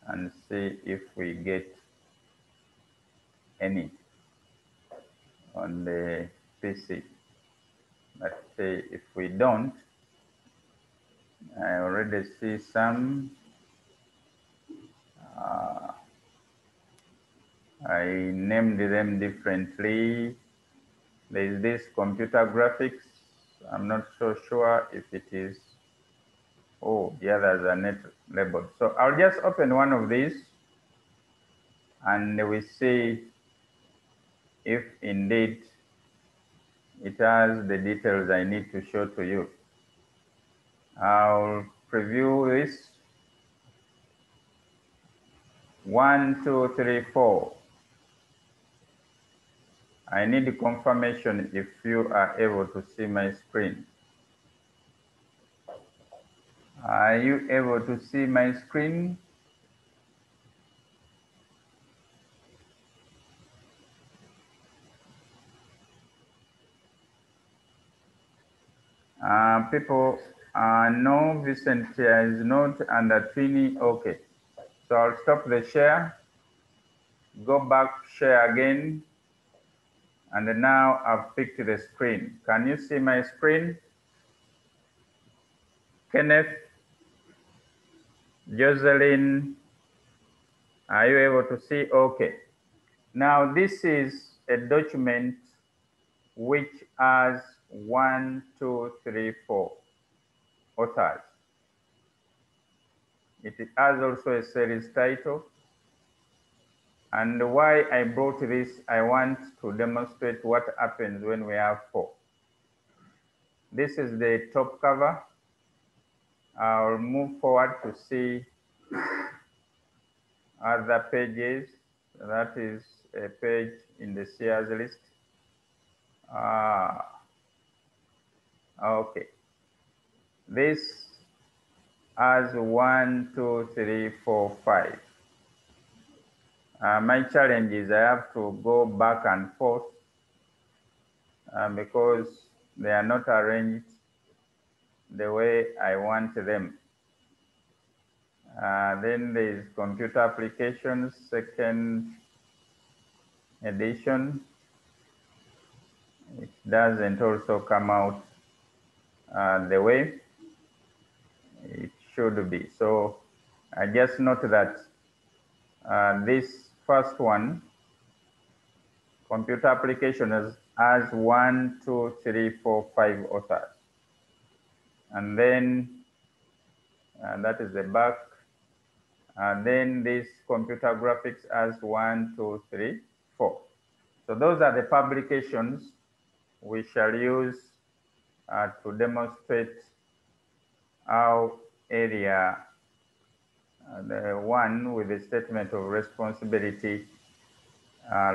and see if we get any on the PC. But if we don't, I already see some. I named them differently. There is this computer graphics. I'm not so sure if it is. Oh, the others are not labeled. So I'll just open one of these and we see if indeed it has the details I need to show to you. I'll preview this. 1, 2, 3, 4. I need confirmation if you are able to see my screen. Are you able to see my screen? People, no, Vincent is not under 20. Okay, so I'll stop the share, go back, share again, and now I've picked the screen. Can you see my screen? Kenneth, Jocelyn, are you able to see? Okay. Now this is a document which has 1, 2, 3, 4 authors. It has also a series title. And why I brought this, I want to demonstrate what happens when we have 4. This is the top cover. I'll move forward to see other pages. That is a page in the shares list. Okay. This has 1, 2, 3, 4, 5. My challenge is I have to go back and forth because they are not arranged the way I want them. Then there is computer applications, second edition. It doesn't also come out the way it should be. So I just note that this first one, computer applications, has 1, 2, 3, 4, 5 authors. And then that is the back. And then this computer graphics has 1, 2, 3, 4. So those are the publications we shall use to demonstrate how area, the one with the statement of responsibility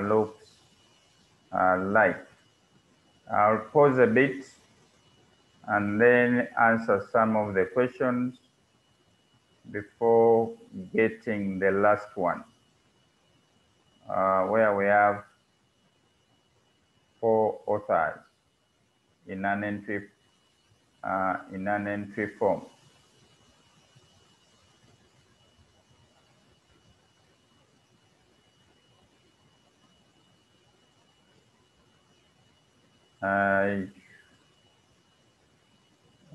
looks like. I'll pause a bit and then answer some of the questions before getting the last one, where we have 4 authors in an entry form.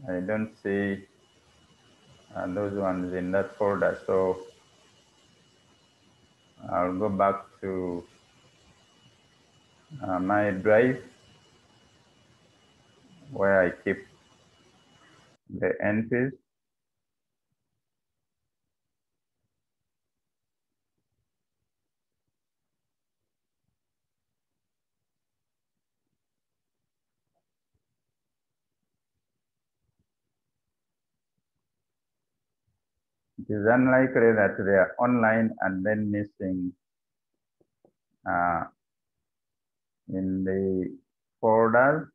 I don't see those ones in that folder, so I'll go back to my drive where I keep the entries. It is unlikely that they are online and then missing in the folders.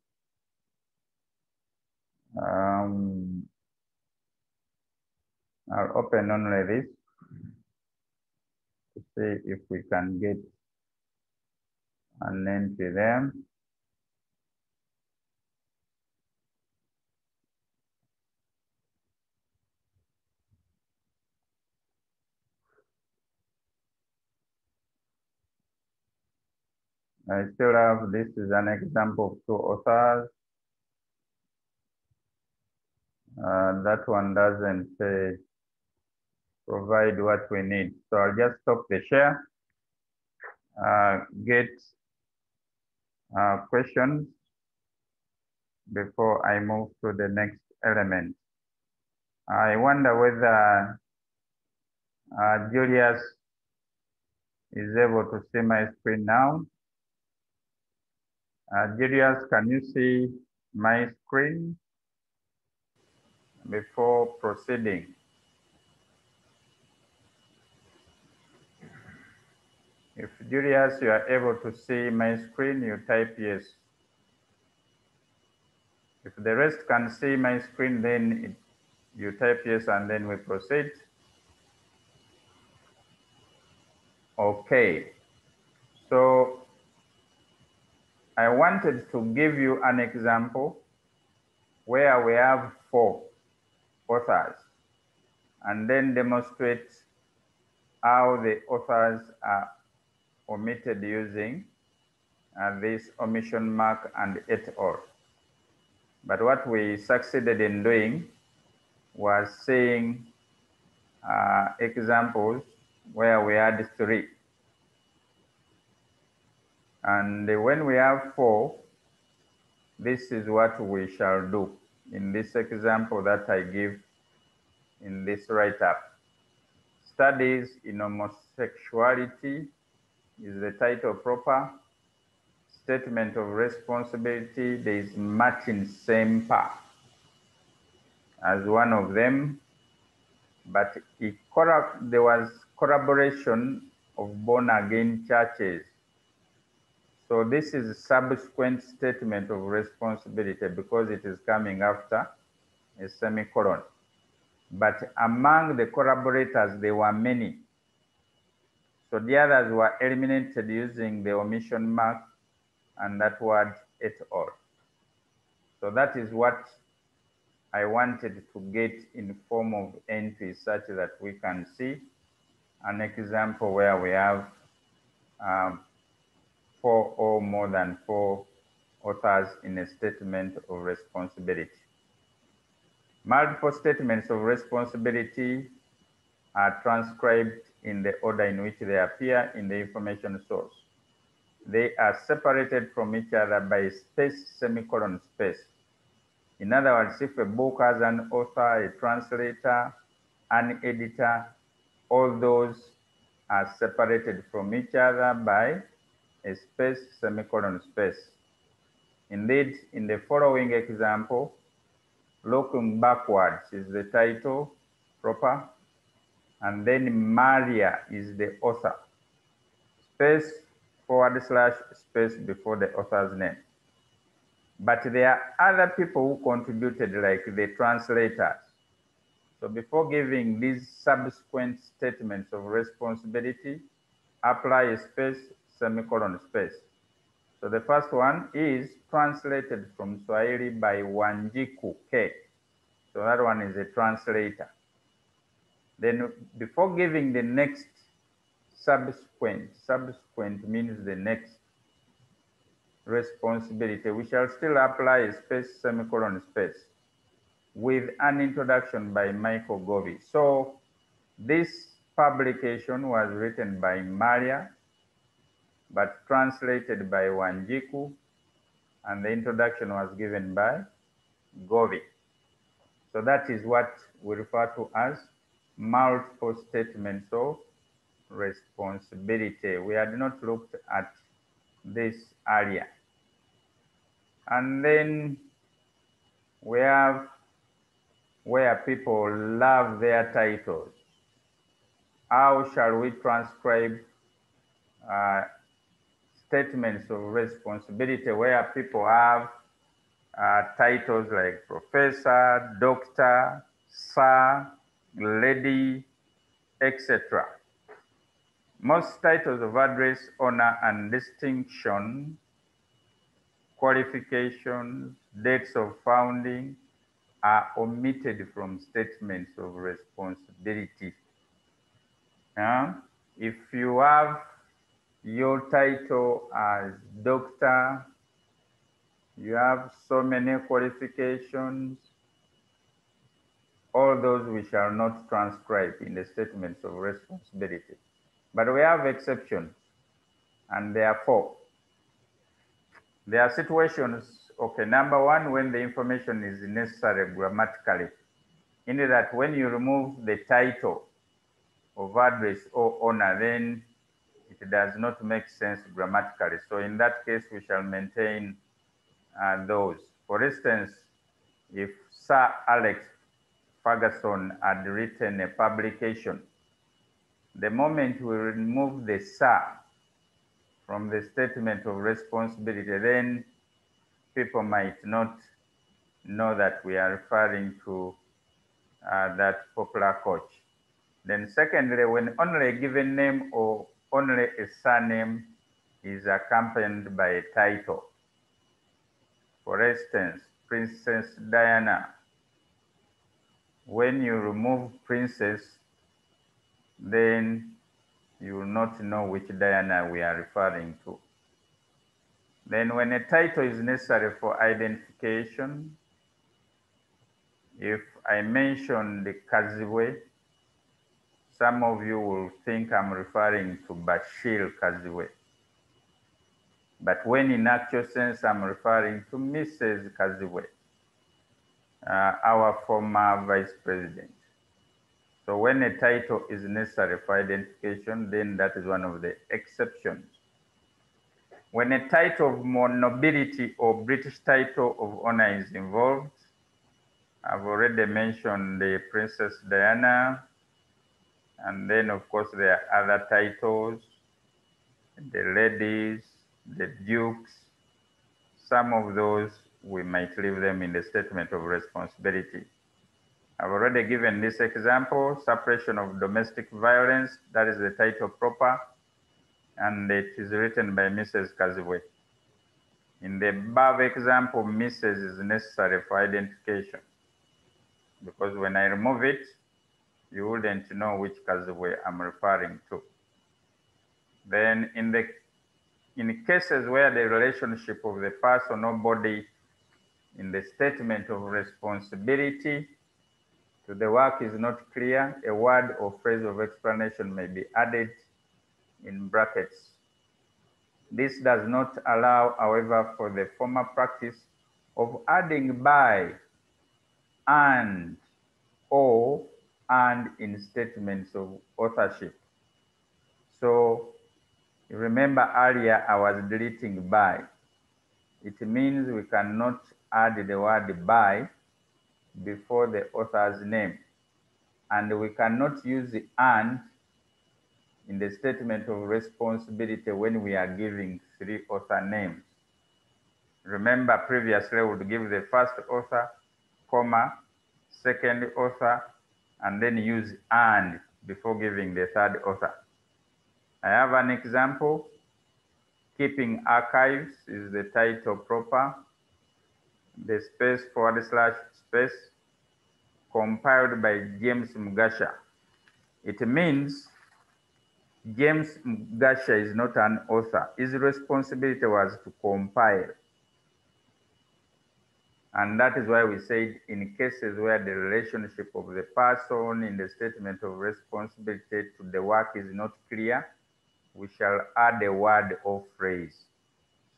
I'll open only this to see if we can get an entry there. I still have, this is an example of 2 authors. That one doesn't provide what we need. So I'll just stop the share, get questions before I move to the next element. I wonder whether Julius is able to see my screen now. Julius, can you see my screen before proceeding? If Julius, you are able to see my screen, you type yes. If the rest can see my screen, then you type yes and then we proceed. Okay. So I wanted to give you an example where we have 4 authors and then demonstrate how the authors are omitted using this omission mark and et al. But what we succeeded in doing was seeing examples where we had 3. And when we have 4, this is what we shall do in this example that I give in this write-up. Studies in homosexuality is the title proper. Statement of responsibility, there is Martin Semper as one of them, but there was collaboration of born-again churches. So this is a subsequent statement of responsibility because it is coming after a semicolon. But among the collaborators, there were many. So the others were eliminated using the omission mark and that word et al. So that is what I wanted to get in form of entries such that we can see an example where we have 4 or more than 4 authors in a statement of responsibility. Multiple statements of responsibility are transcribed in the order in which they appear in the information source. They are separated from each other by a space, semicolon space. In other words, if a book has an author, a translator, an editor, all those are separated from each other by a space, semicolon space. Indeed, in the following example, looking backwards is the title proper, and then Maria is the author. Space / space before the author's name. But there are other people who contributed, like the translators. So before giving these subsequent statements of responsibility, apply a space, semicolon, space. So the first one is translated from Swahili by Wanjiku K. So that one is a translator. Then before giving the next subsequent means the next responsibility, we shall still apply a space, semicolon, space with an introduction by Michael Govey. So this publication was written by Maria, but translated by Wanjiku, and the introduction was given by Govey. So that is what we refer to as multiple statements of responsibility. We had not looked at this earlier. And then we have where people love their titles. How shall we transcribe statements of responsibility where people have titles like professor, doctor, sir, lady, etc. Most titles of address, honor, and distinction, qualifications, dates of founding are omitted from statements of responsibility. If you have your title as doctor, you have so many qualifications, all those we shall not transcribe in the statements of responsibility. But we have exceptions, and therefore, there are situations, okay, number one, when the information is necessary grammatically, in that when you remove the title of address or honor, then it does not make sense grammatically. So in that case, we shall maintain those. For instance, if Sir Alex Ferguson had written a publication, the moment we remove the sir from the statement of responsibility, then people might not know that we are referring to that popular coach. Then secondly, when only a given name or only a surname is accompanied by a title. For instance, Princess Diana. When you remove princess, then you will not know which Diana we are referring to. Then when a title is necessary for identification, if I mention the Kaziwe, some of you will think I'm referring to Bashir Kaziwe. But when in actual sense, I'm referring to Mrs. Kaziwe, our former vice president. So when a title is necessary for identification, then that is one of the exceptions. When a title of nobility or British title of honor is involved, I've already mentioned the Princess Diana, and then of course there are other titles, the ladies, the dukes. Some of those, we might leave them in the statement of responsibility. I've already given this example, suppression of domestic violence, that is the title proper, and it is written by Mrs. Kaziwe. In the above example, Mrs. is necessary for identification, because when I remove it, you wouldn't know which Kaziwe I'm referring to. Then in cases where the relationship of the person or body in the statement of responsibility to the work is not clear, a word or phrase of explanation may be added in brackets. This does not allow, however, for the former practice of adding by, and, or, and in statements of authorship. So you remember earlier I was deleting by. It means we cannot add the word by before the author's name. And we cannot use the and in the statement of responsibility when we are giving 3 author names. Remember previously we would give the first author, comma, second author, and then use and before giving the third author. I have an example. Keeping archives is the title proper. The space / space, compiled by James Mugasha. It means James Mugasha is not an author. His responsibility was to compile. And that is why we said in cases where the relationship of the person in the statement of responsibility to the work is not clear, we shall add a word or phrase.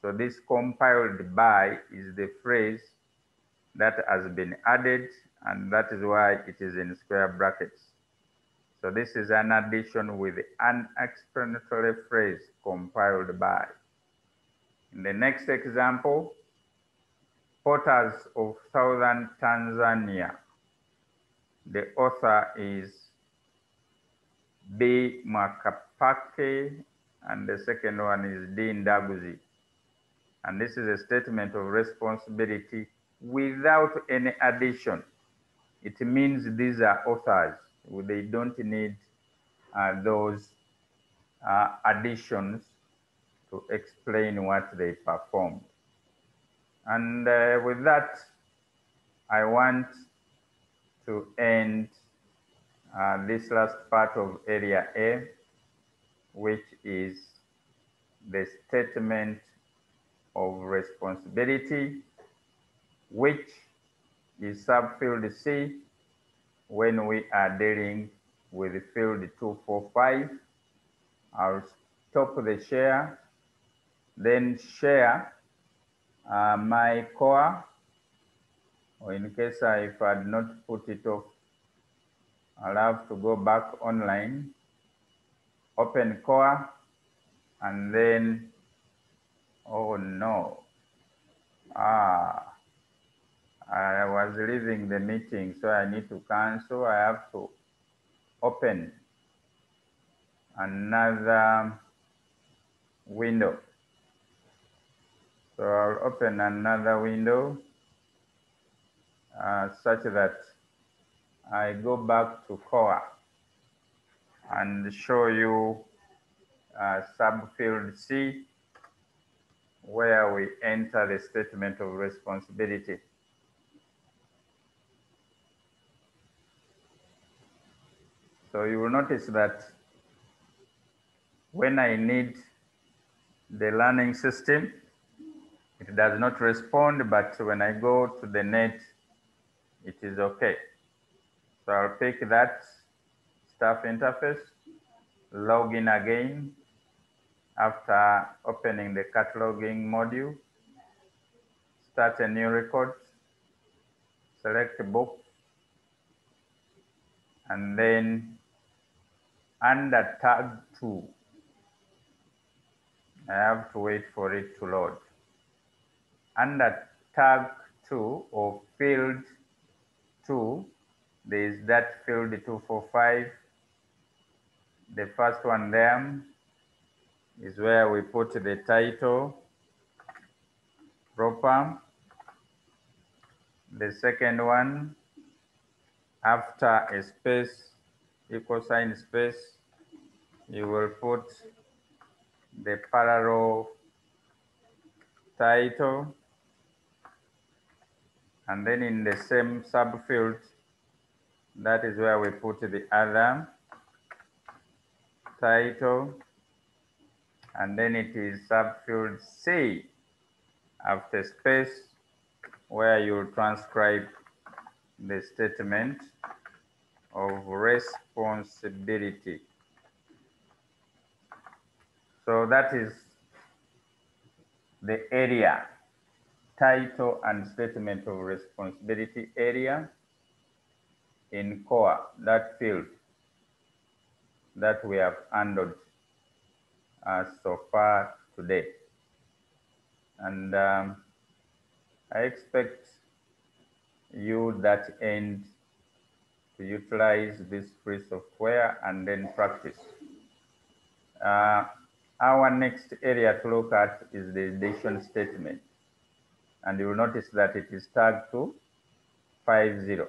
So this compiled by is the phrase that has been added, and that is why it is in square brackets. So this is an addition with an explanatory phrase compiled by. In the next example, Potters of Southern Tanzania. The author is B. Makapake, and the second one is D. Ndaguzi. And this is a statement of responsibility without any addition. It means these are authors. They don't need those additions to explain what they performed. And with that, I want to end this last part of area A, which is the statement of responsibility, which is subfield C when we are dealing with field 245. I'll stop the share, then share my core, or in case if I had not put it off, I'll have to go back online, open core, and then, oh no, I was leaving the meeting, so I need to cancel. I have to open another window. So I'll open another window such that I go back to core and show you subfield C, where we enter the statement of responsibility. So you will notice that when I need the learning system, it does not respond, but when I go to the net, it is okay. So I'll pick that staff interface, log in again after opening the cataloging module, start a new record, select book, and then under tag 2, I have to wait for it to load. Under tag 2 or field 2, there is that field 245. The first one there is where we put the title proper. The second one, after a space, equal sign space, you will put the parallel title, and then in the same subfield, that is where we put the other title, and then it is subfield C after space, where you transcribe the statement of responsibility. So that is the area, title and statement of responsibility area in core, that field that we have handled so far today. And I expect you that end to utilize this free software and then practice. Our next area to look at is the addition statement. And you will notice that it is tagged to 50.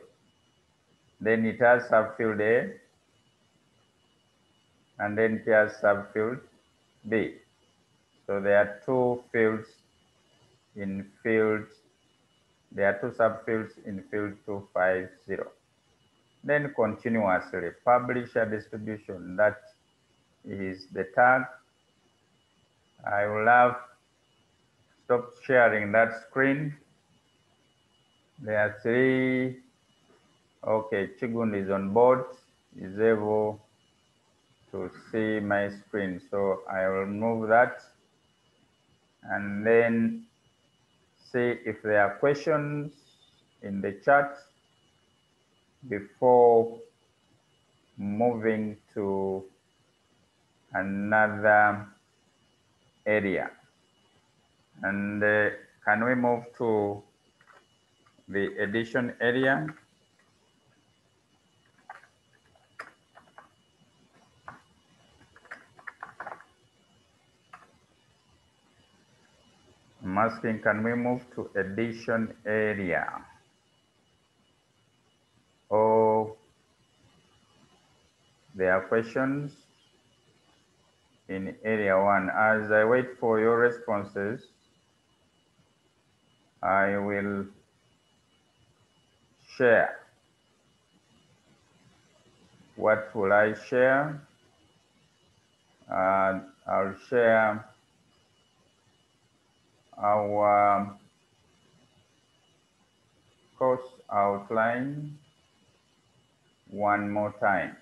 Then it has subfield A, and then it has subfield B. So there are two fields in field, there are two subfields in field 250. Then continuously, publisher distribution, that is the tag. I will have stopped sharing that screen. There are three. Okay, Chigun is on board, is able to see my screen. So I will move that and then see if there are questions in the chat before moving to another area. And can we move to the edition area? I'm asking, can we move to edition area? Or there are questions in area 1. As I wait for your responses, I will share. What will I share? I'll share our course outline one more time.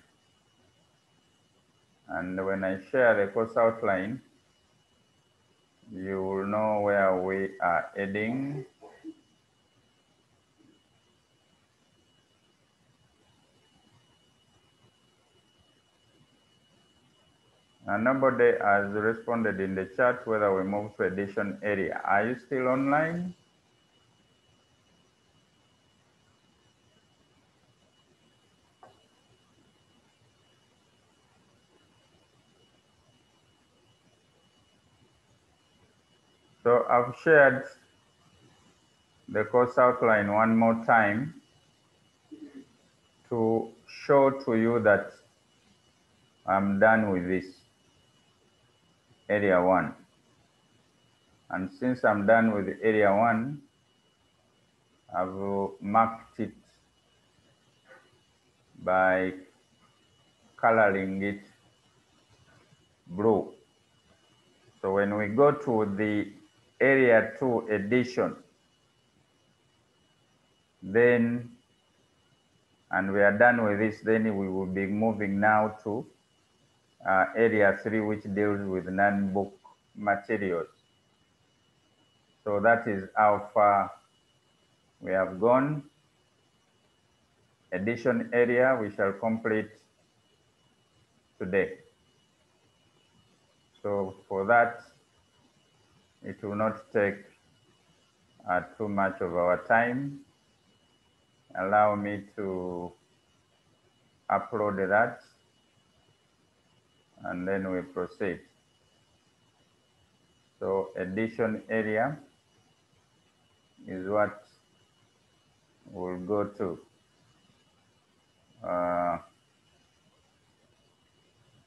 And when I share the course outline, you will know where we are heading. And nobody has responded in the chat whether we move to edition area. Are you still online? So I've shared the course outline one more time to show to you that I'm done with this area 1. And since I'm done with area 1, I've marked it by coloring it blue. So when we go to the area 2 edition, then, and we are done with this, then we will be moving now to area 3, which deals with non-book materials. So that is how far we have gone. Edition area we shall complete today. So for that, it will not take too much of our time. Allow me to upload that and then we proceed. So edition area is what we'll go to.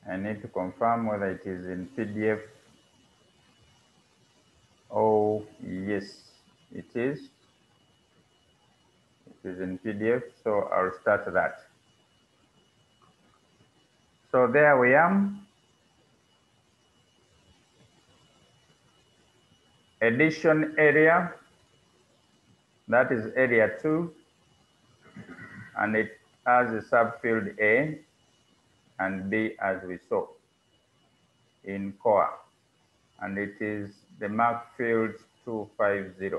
I need to confirm whether it is in PDF. Oh, yes, it is. It is in PDF, so I'll start that. So there we are. Edition area, that is area 2, and it has a subfield A and B as we saw in core, and it is the mark field 250.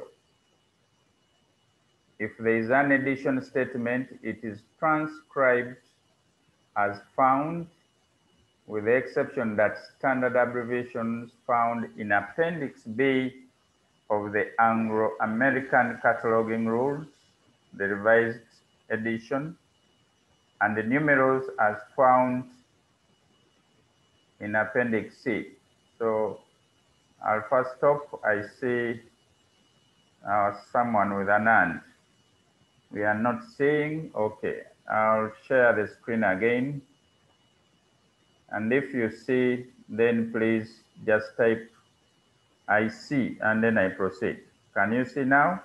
If there is an edition statement, it is transcribed as found, with the exception that standard abbreviations found in Appendix B of the Anglo-American Cataloging Rules, the revised edition, and the numerals as found in Appendix C. So I'll first stop. I see someone with an hand. We are not seeing, okay. I'll share the screen again. And if you see, then please just type I see and then I proceed. Can you see now?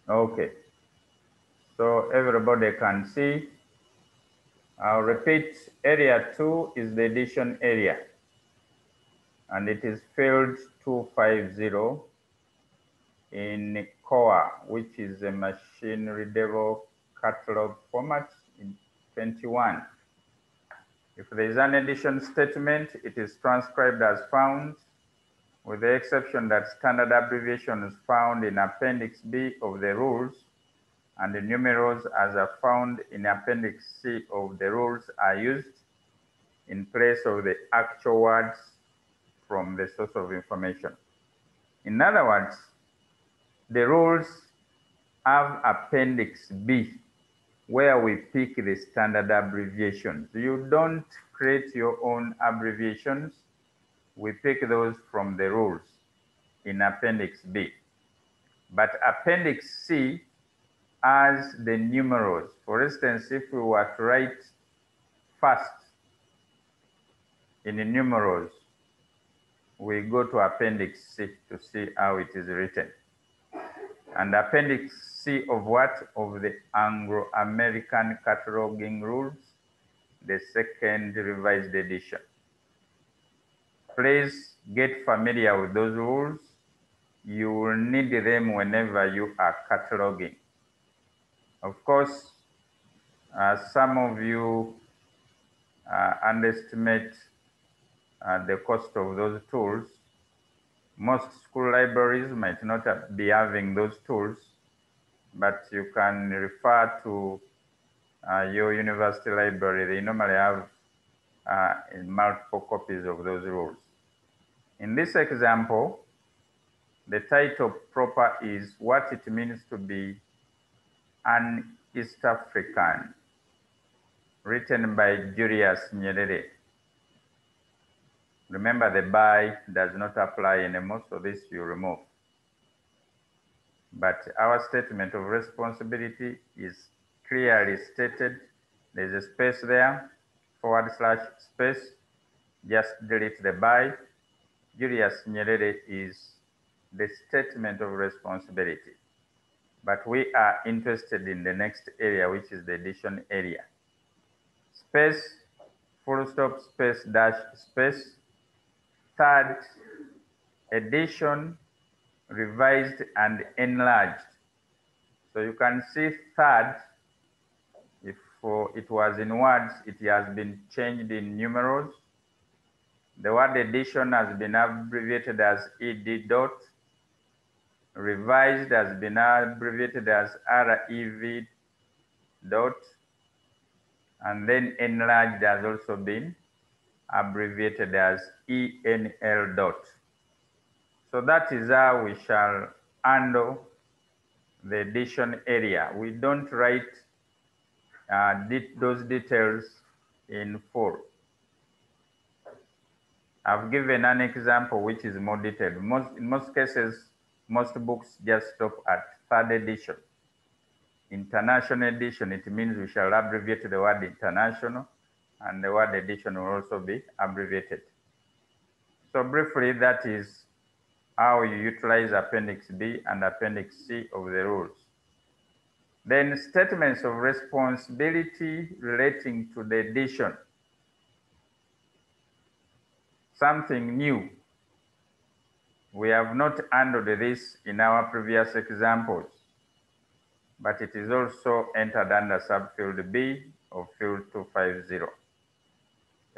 Okay. So everybody can see. I'll repeat, area 2 is the addition area. And it is field 250 in core, which is a machine readable catalog format in 21. If there is an addition statement, it is transcribed as found, with the exception that standard abbreviations found in Appendix B of the rules and the numerals as are found in Appendix C of the rules are used in place of the actual words from the source of information. In other words, the rules have Appendix B where we pick the standard abbreviations. You don't create your own abbreviations. We pick those from the rules in Appendix B. But Appendix C has the numerals. For instance, if we were to write first in the numerals, we go to Appendix C to see how it is written. And Appendix C of what? Of the Anglo-American Cataloging Rules, the second revised edition. Please get familiar with those rules. You will need them whenever you are cataloging. Of course, some of you underestimate the cost of those tools. Most school libraries might not be having those tools, but you can refer to your university library. They normally have multiple copies of those rules. In this example, the title proper is what it means to be an East African, written by Julius Nyerere. Remember, the by does not apply anymore, so this you remove. But our statement of responsibility is clearly stated. There's a space there, / space, just delete the by. Julius Nyerere is the statement of responsibility. But we are interested in the next area, which is the addition area. Space, / space, / space, third edition, revised and enlarged. So you can see third, if it was in words, it has been changed in numerals. The word edition has been abbreviated as ed dot. Revised has been abbreviated as rev dot. And then enlarged has also been abbreviated as enl dot. So that is how we shall handle the addition area. We don't write those details in full. I've given an example which is more detailed. In most cases, most books just stop at third edition. International edition, it means we shall abbreviate the word international, and the word edition will also be abbreviated. So briefly, that is how you utilize Appendix B and Appendix C of the rules. Then statements of responsibility relating to the edition. Something new. We have not handled this in our previous examples, but it is also entered under subfield B of field 250.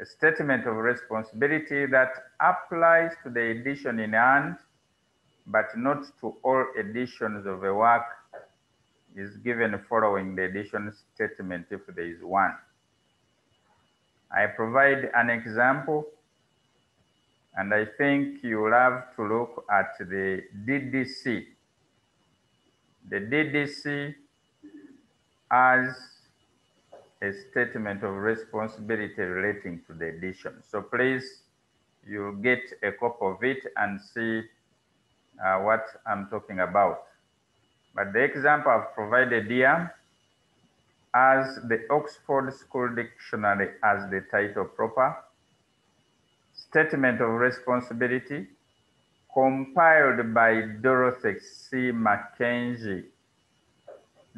A statement of responsibility that applies to the edition in hand, but not to all editions of a work, is given following the edition statement if there is one. I provide an example, and I think you will have to look at the DDC. The DDC has a statement of responsibility relating to the edition. So please, you'll get a copy of it and see what I'm talking about. But the example I've provided here has the Oxford School Dictionary as the title proper, Statement of Responsibility, compiled by Dorothy C. Mackenzie.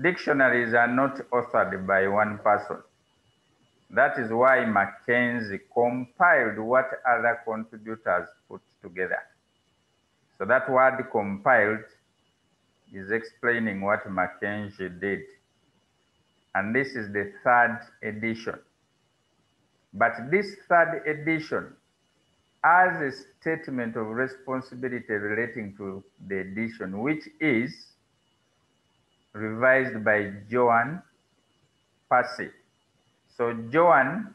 Dictionaries are not authored by one person. That is why Mackenzie compiled what other contributors put together. So that word compiled is explaining what Mackenzie did. And this is the third edition. But this third edition has a statement of responsibility relating to the edition, which is revised by Joan Passy. So Joan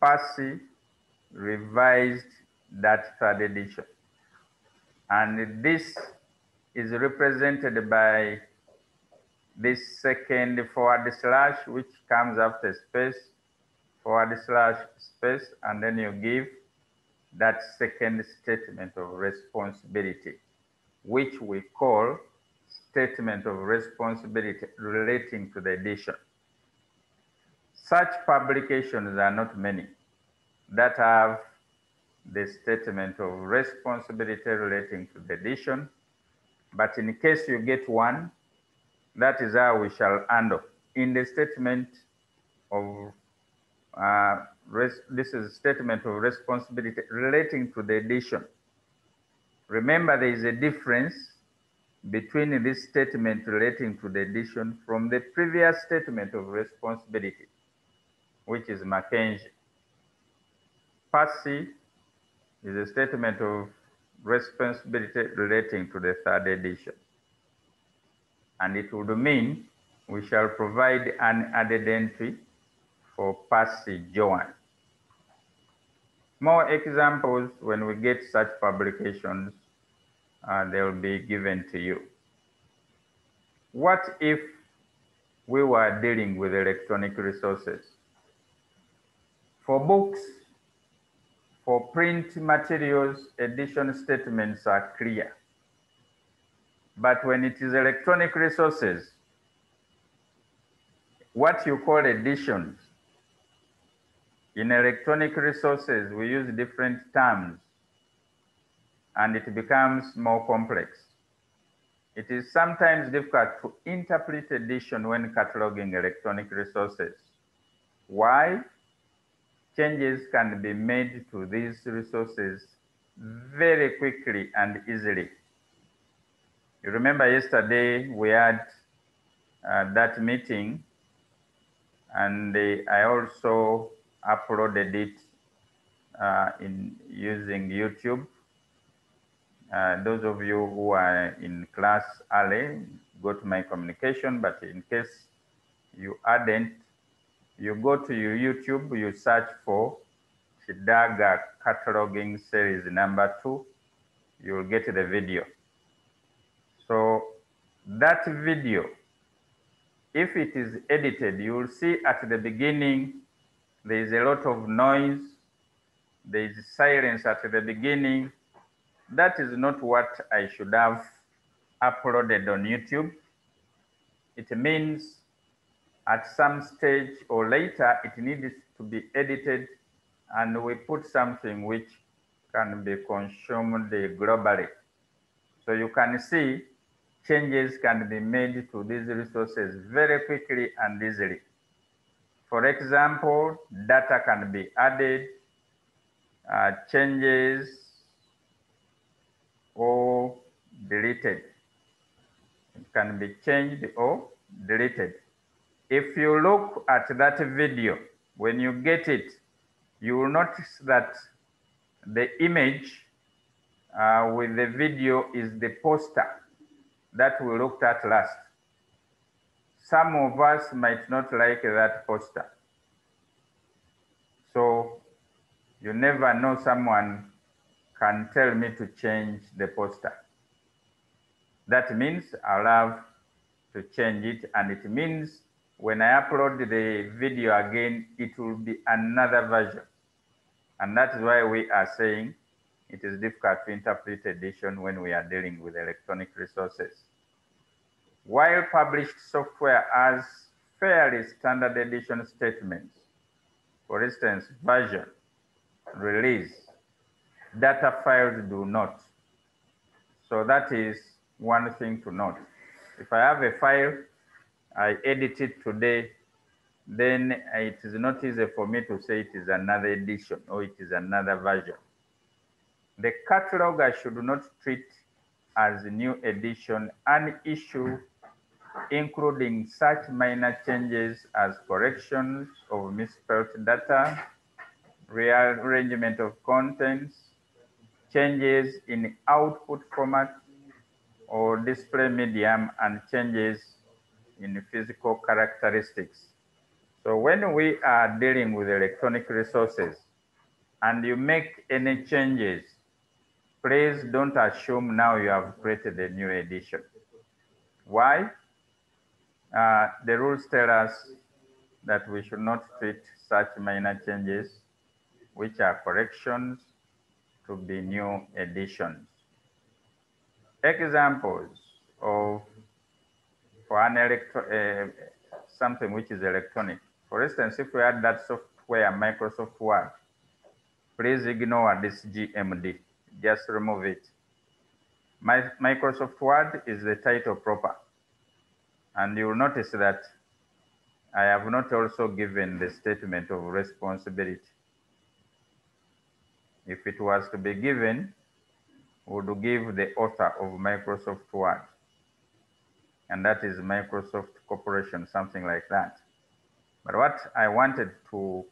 Passy revised that third edition. And this is represented by this second forward slash, which comes after space, forward slash space, and then you give that second statement of responsibility, which we call statement of responsibility relating to the edition. Such publications are not many that have the statement of responsibility relating to the edition, but in case you get one, that is how we shall handle. In the statement of this is statement of responsibility relating to the edition. Remember, there is a difference between this statement relating to the edition from the previous statement of responsibility, which is Mackenzie. Passy is a statement of responsibility relating to the third edition. And it would mean we shall provide an added entry for Passy Joan. More examples when we get such publications, they will be given to you. What if we were dealing with electronic resources? For books, for print materials, edition statements are clear. But when it is electronic resources, what you call editions, in electronic resources, we use different terms, and it becomes more complex. It is sometimes difficult to interpret edition when cataloging electronic resources. Why? Changes can be made to these resources very quickly and easily. You remember yesterday we had that meeting, and I also uploaded it in using YouTube. Those of you who are in class early, go to my communication, but in case you hadn't, you go to your YouTube, you search for Kidaaga Cataloging Series number 2, you will get the video. So that video, if it is edited, you will see at the beginning, there is a lot of noise, there is silence at the beginning. That is not what I should have uploaded on YouTube. It means at some stage or later, it needs to be edited, and we put something which can be consumed globally. So you can see changes can be made to these resources very quickly and easily. For example, data can be added, changes, or deleted. It can be changed or deleted. If you look at that video, when you get it, you will notice that the image with the video is the poster that we looked at last. Some of us might not like that poster. So you never know, someone can tell me to change the poster. That means I'll have to change it, and it means when I upload the video again, it will be another version. And that is why we are saying it is difficult to interpret edition when we are dealing with electronic resources. While published software has fairly standard edition statements, for instance, version, release, data files do not. So that is one thing to note. If I have a file, I edit it today, then it is not easy for me to say it is another edition or it is another version. The cataloger should not treat as a new edition an issue including such minor changes as corrections of misspelled data, rearrangement of contents, changes in output format or display medium, and changes in physical characteristics. So when we are dealing with electronic resources and you make any changes, please don't assume now you have created a new edition. Why? The rules tell us that we should not treat such minor changes, which are corrections, to be new editions. Examples of for an something which is electronic. For instance, if we add that software, Microsoft Word, please ignore this GMD, just remove it. Microsoft Word is the title proper. And you will notice that I have not also given the statement of responsibility. If it was to be given, we would give the author of Microsoft Word. And that is Microsoft Corporation, something like that. But what I wanted to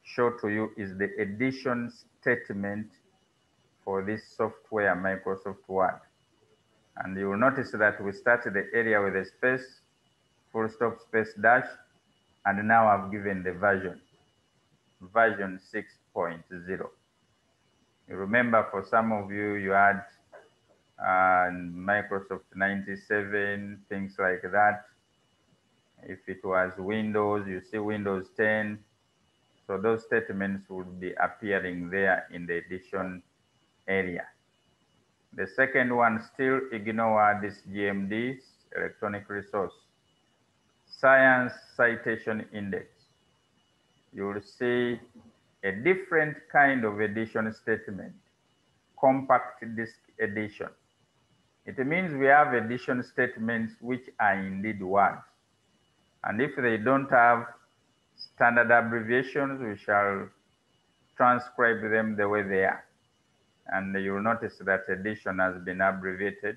show to you is the edition statement for this software, Microsoft Word. And you will notice that we started the area with a space, full stop, space, dash, and now I've given the version 6.0. You remember for some of you, you had Microsoft 97, things like that. If it was Windows, you see Windows 10. So those statements would be appearing there in the edition area. The second one, still ignore this GMD, electronic resource. Science Citation Index. You will see a different kind of edition statement, compact disk edition. It means we have edition statements which are indeed words. And if they don't have standard abbreviations, we shall transcribe them the way they are. And you'll notice that edition has been abbreviated,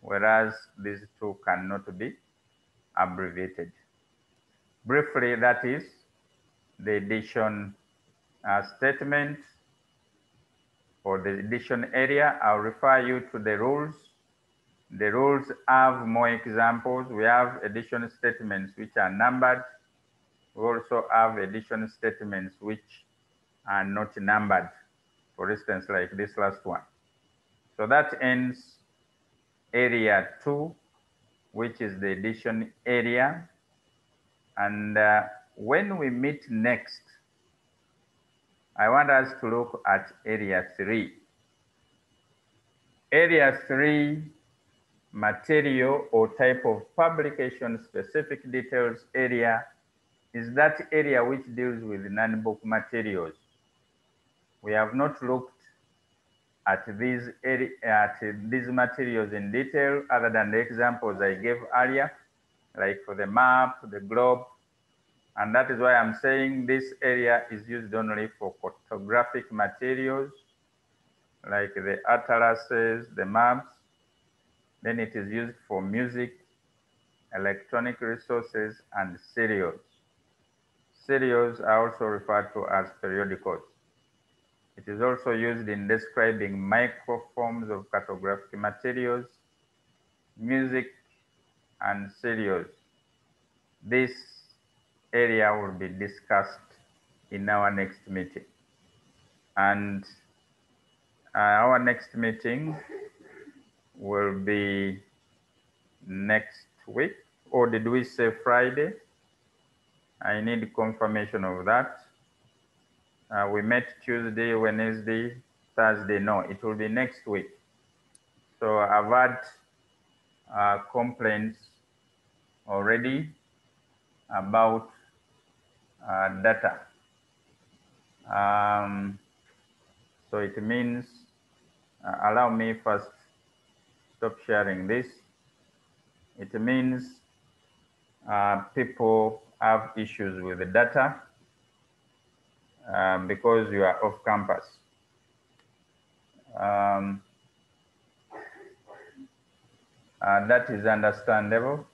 whereas these two cannot be abbreviated. Briefly, that is the edition statement for the edition area. I'll refer you to the rules. The rules have more examples. We have edition statements which are numbered. We also have edition statements which are not numbered. For instance, like this last one. So that ends area 2, which is the edition area. And when we meet next, I want us to look at area 3. Area 3, material or type of publication specific details area, is that area which deals with non-book materials. We have not looked at these materials in detail other than the examples I gave earlier, like for the map, the globe. And that is why I'm saying this area is used only for cartographic materials, like the atlases, the maps. Then it is used for music, electronic resources, and serials. Serials are also referred to as periodicals. It is also used in describing microforms of cartographic materials, music, and serials. This area will be discussed in our next meeting. And our next meeting will be next week, or did we say Friday? I need confirmation of that. We met Tuesday, Wednesday, Thursday. No, it will be next week. So I've had complaints already about data. So it means, allow me first stop sharing this. It means people have issues with the data because you are off campus. That is understandable.